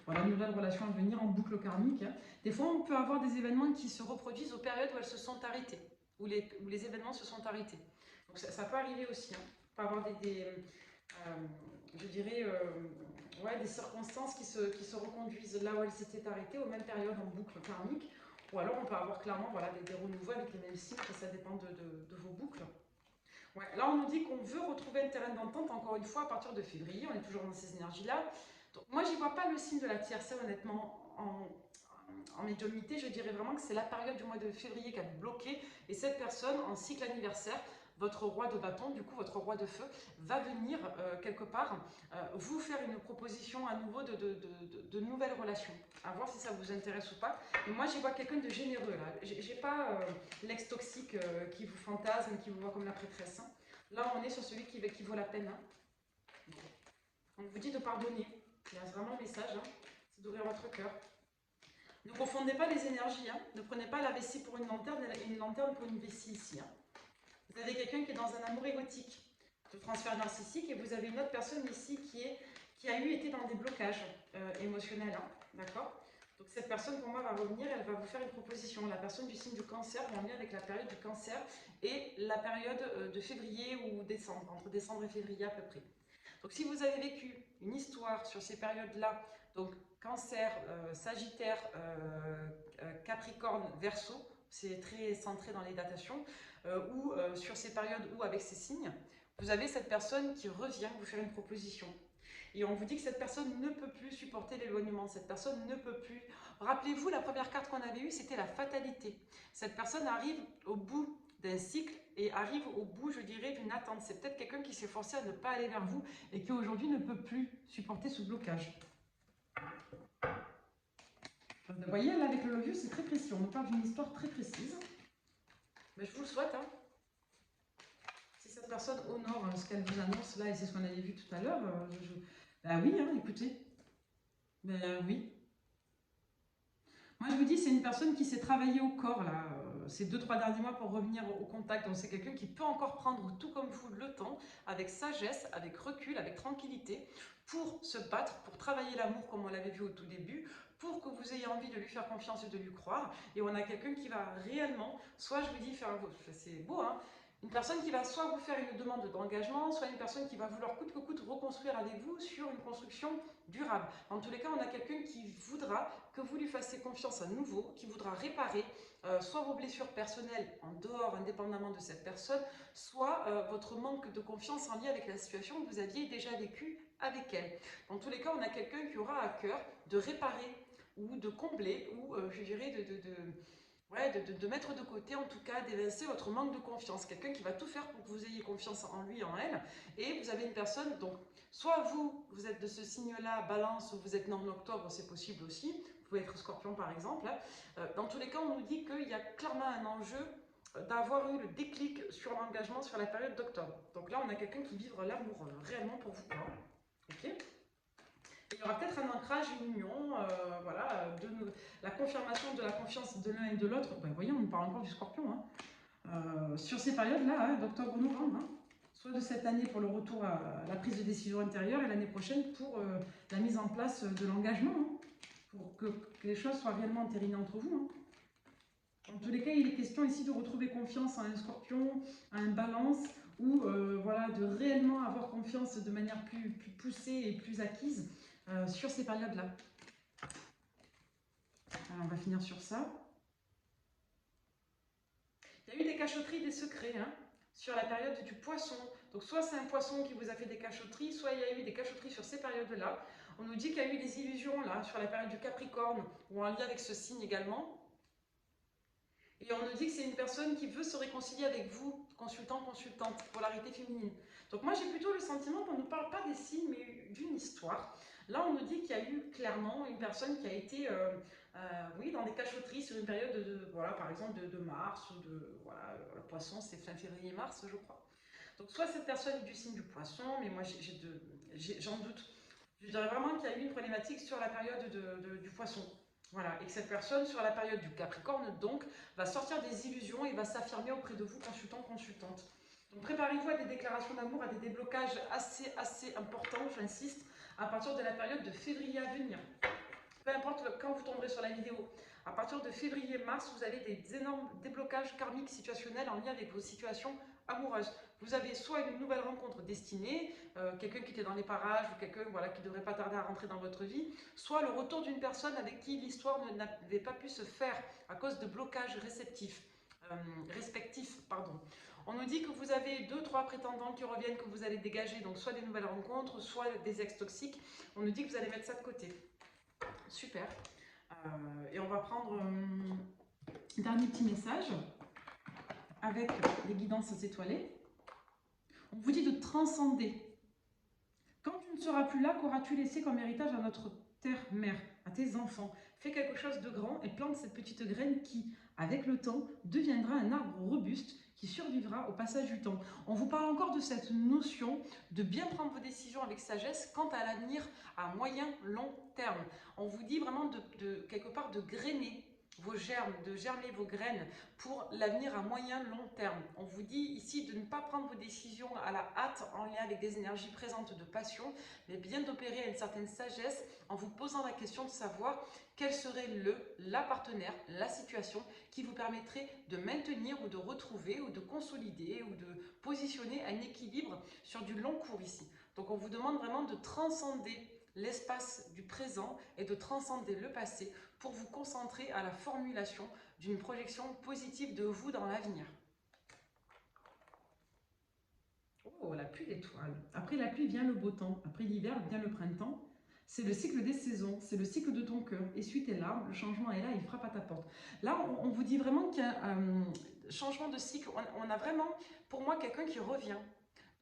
voilà, une nouvelle relation à venir en boucle karmique. Hein. Des fois, on peut avoir des événements qui se reproduisent aux périodes où elles se sont arrêtées, où les événements se sont arrêtés. Donc ça peut arriver aussi. Hein. On peut avoir je dirais, ouais, des circonstances qui se reconduisent là où elles s'étaient arrêtées, aux mêmes périodes en boucle karmique. Ou alors on peut avoir clairement voilà, des renouveaux avec les mêmes cycles, ça dépend de vos boucles. Ouais, là, on nous dit qu'on veut retrouver un terrain d'entente, encore une fois, à partir de février. On est toujours dans ces énergies-là. Donc, moi, j'y vois pas le signe de la tiercé, honnêtement, en médiumnité. Je dirais vraiment que c'est la période du mois de février qui a bloqué. Et cette personne, en cycle anniversaire, votre roi de bâton, du coup, votre roi de feu, va venir, quelque part, vous faire une proposition à nouveau de nouvelles relations. À voir si ça vous intéresse ou pas. Mais moi, j'y vois quelqu'un de généreux, là. J'ai pas l'ex toxique qui vous fantasme, qui vous voit comme la prêtresse. Hein. Là, on est sur celui qui vaut la peine. Hein. On vous dit de pardonner. Il y a vraiment le message, hein. C'est d'ouvrir votre cœur. Ne confondez pas les énergies. Hein. Ne prenez pas la vessie pour une lanterne et une lanterne pour une vessie ici. Hein. Vous avez quelqu'un qui est dans un amour érotique, de transfert narcissique, et vous avez une autre personne ici qui a été dans des blocages émotionnels. Hein. D'accord? Donc cette personne, pour moi, va revenir, elle va vous faire une proposition. La personne du signe du cancer, en lien avec la période du cancer et la période de février ou décembre, entre décembre et février à peu près. Donc si vous avez vécu une histoire sur ces périodes-là, donc cancer, sagittaire, capricorne, verseau, c'est très centré dans les datations, ou sur ces périodes ou avec ces signes, vous avez cette personne qui revient vous faire une proposition. Et on vous dit que cette personne ne peut plus supporter l'éloignement, cette personne ne peut plus. Rappelez-vous, la première carte qu'on avait eue, c'était la fatalité. Cette personne arrive au bout d'un cycle et arrive au bout, je dirais, d'une attente. C'est peut-être quelqu'un qui s'est forcé à ne pas aller vers vous et qui aujourd'hui ne peut plus supporter ce blocage. Vous voyez, là, avec le Love You, c'est très précis. On nous parle d'une histoire très précise. Mais je vous le souhaite. Hein. Si cette personne honore ce qu'elle vous annonce là, et c'est ce qu'on avait vu tout à l'heure, ben oui, hein, écoutez. Ben oui. Moi, je vous dis, c'est une personne qui s'est travaillée au corps, là, ces 2-3 derniers mois pour revenir au contact. Donc, c'est quelqu'un qui peut encore prendre, tout comme vous, le temps, avec sagesse, avec recul, avec tranquillité, pour se battre, pour travailler l'amour, comme on l'avait vu au tout début, pour que vous ayez envie de lui faire confiance et de lui croire. Et on a quelqu'un qui va réellement, soit je vous dis, c'est beau, hein, une personne qui va soit vous faire une demande d'engagement, soit une personne qui va vouloir coûte que coûte reconstruire avec vous sur une construction durable. Dans tous les cas, on a quelqu'un qui voudra que vous lui fassiez confiance à nouveau, qui voudra réparer soit vos blessures personnelles en dehors, indépendamment de cette personne, soit votre manque de confiance en lien avec la situation que vous aviez déjà vécue avec elle. Dans tous les cas, on a quelqu'un qui aura à cœur de réparer ou de combler, ou je dirais de mettre de côté, en tout cas, d'évincer votre manque de confiance. Quelqu'un qui va tout faire pour que vous ayez confiance en lui, en elle. Et vous avez une personne, donc, soit vous êtes de ce signe-là, balance, ou vous êtes né en octobre, c'est possible aussi. Vous pouvez être scorpion, par exemple. Dans tous les cas, on nous dit qu'il y a clairement un enjeu d'avoir eu le déclic sur l'engagement sur la période d'octobre. Donc là, on a quelqu'un qui vivra l'amour réellement pour vous. Ok ? Et il y aura peut-être un ancrage, une union, voilà, la confirmation de la confiance de l'un et de l'autre. Ben, voyez, on parle encore du scorpion, hein. Sur ces périodes-là, hein, d'octobre-novembre, hein, soit de cette année pour le retour à la prise de décision intérieure et l'année prochaine pour la mise en place de l'engagement, hein, pour que les choses soient réellement entérinées entre vous. Hein. En tous les cas, il est question ici de retrouver confiance à un scorpion, à un balance, ou voilà, de réellement avoir confiance de manière plus poussée et plus acquise sur ces périodes-là. Alors, on va finir sur ça. Il y a eu des cachotteries, des secrets, hein, sur la période du poisson. Donc soit c'est un poisson qui vous a fait des cachotteries, soit il y a eu des cachotteries sur ces périodes-là. On nous dit qu'il y a eu des illusions là, sur la période du Capricorne, ou en lien avec ce signe également. Et on nous dit que c'est une personne qui veut se réconcilier avec vous, consultant, consultante, polarité féminine. Donc moi j'ai plutôt le sentiment qu'on ne nous parle pas des signes, mais d'une histoire. Là on nous dit qu'il y a eu clairement une personne qui a été, oui, dans des cachotteries sur une période de voilà, par exemple de mars, ou de, voilà, le poisson c'est fin février-mars je crois. Donc soit cette personne est du signe du poisson, mais moi j'en doute. Je dirais vraiment qu'il y a eu une problématique sur la période du poisson. Voilà, et que cette personne, sur la période du Capricorne, donc, va sortir des illusions et va s'affirmer auprès de vous, consultant, consultante. Donc préparez-vous à des déclarations d'amour, à des déblocages assez importants, j'insiste, à partir de la période de février à venir. Peu importe quand vous tomberez sur la vidéo, à partir de février-mars, vous avez des énormes déblocages karmiques situationnels en lien avec vos situations amoureuses. Vous avez soit une nouvelle rencontre destinée, quelqu'un qui était dans les parages, ou quelqu'un voilà, qui ne devrait pas tarder à rentrer dans votre vie, soit le retour d'une personne avec qui l'histoire n'avait pas pu se faire à cause de blocages respectifs. On nous dit que vous avez 2-3 prétendants qui reviennent, que vous allez dégager, donc soit des nouvelles rencontres, soit des ex toxiques. On nous dit que vous allez mettre ça de côté. Super. Et on va prendre un dernier petit message avec les guidances étoilées. On vous dit de transcender. Quand tu ne seras plus là, qu'auras-tu laissé comme héritage à notre terre-mère, à tes enfants? Fais quelque chose de grand et plante cette petite graine qui, avec le temps, deviendra un arbre robuste qui survivra au passage du temps. On vous parle encore de cette notion de bien prendre vos décisions avec sagesse quant à l'avenir à moyen, long terme. On vous dit vraiment quelque part de grainer vos germes, de germer vos graines pour l'avenir à moyen, long terme. On vous dit ici de ne pas prendre vos décisions à la hâte en lien avec des énergies présentes de passion, mais bien d'opérer à une certaine sagesse en vous posant la question de savoir quel serait la partenaire, la situation qui vous permettrait de maintenir ou de retrouver ou de consolider ou de positionner un équilibre sur du long cours ici. Donc on vous demande vraiment de transcender l'espace du présent et de transcender le passé pour vous concentrer à la formulation d'une projection positive de vous dans l'avenir. Oh, la pluie d'étoiles. Après la pluie vient le beau temps. Après l'hiver vient le printemps. C'est le cycle des saisons, c'est le cycle de ton cœur. Essuie tes larmes, le changement est là, il frappe à ta porte. Là, on vous dit vraiment qu'il y a un changement de cycle. On a vraiment, pour moi, quelqu'un qui revient.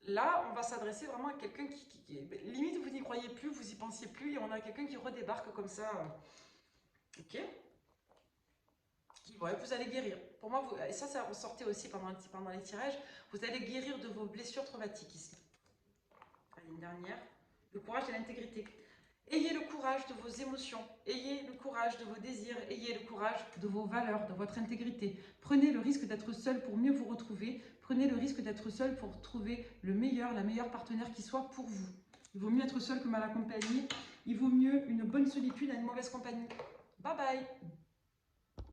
Là, on va s'adresser vraiment à quelqu'un qui limite, vous n'y croyez plus, vous y pensiez plus, et on a quelqu'un qui redébarque comme ça. Ok, ouais, vous allez guérir. Pour moi, et ça ressortait aussi pendant les tirages, vous allez guérir de vos blessures traumatiques ici. Allez, une dernière. Le courage et l'intégrité. Ayez le courage de vos émotions, ayez le courage de vos désirs, ayez le courage de vos valeurs, de votre intégrité. Prenez le risque d'être seul pour mieux vous retrouver. Prenez le risque d'être seul pour trouver le meilleur, la meilleure partenaire qui soit pour vous. Il vaut mieux être seul que mal accompagné. Il vaut mieux une bonne solitude à une mauvaise compagnie. Bye bye!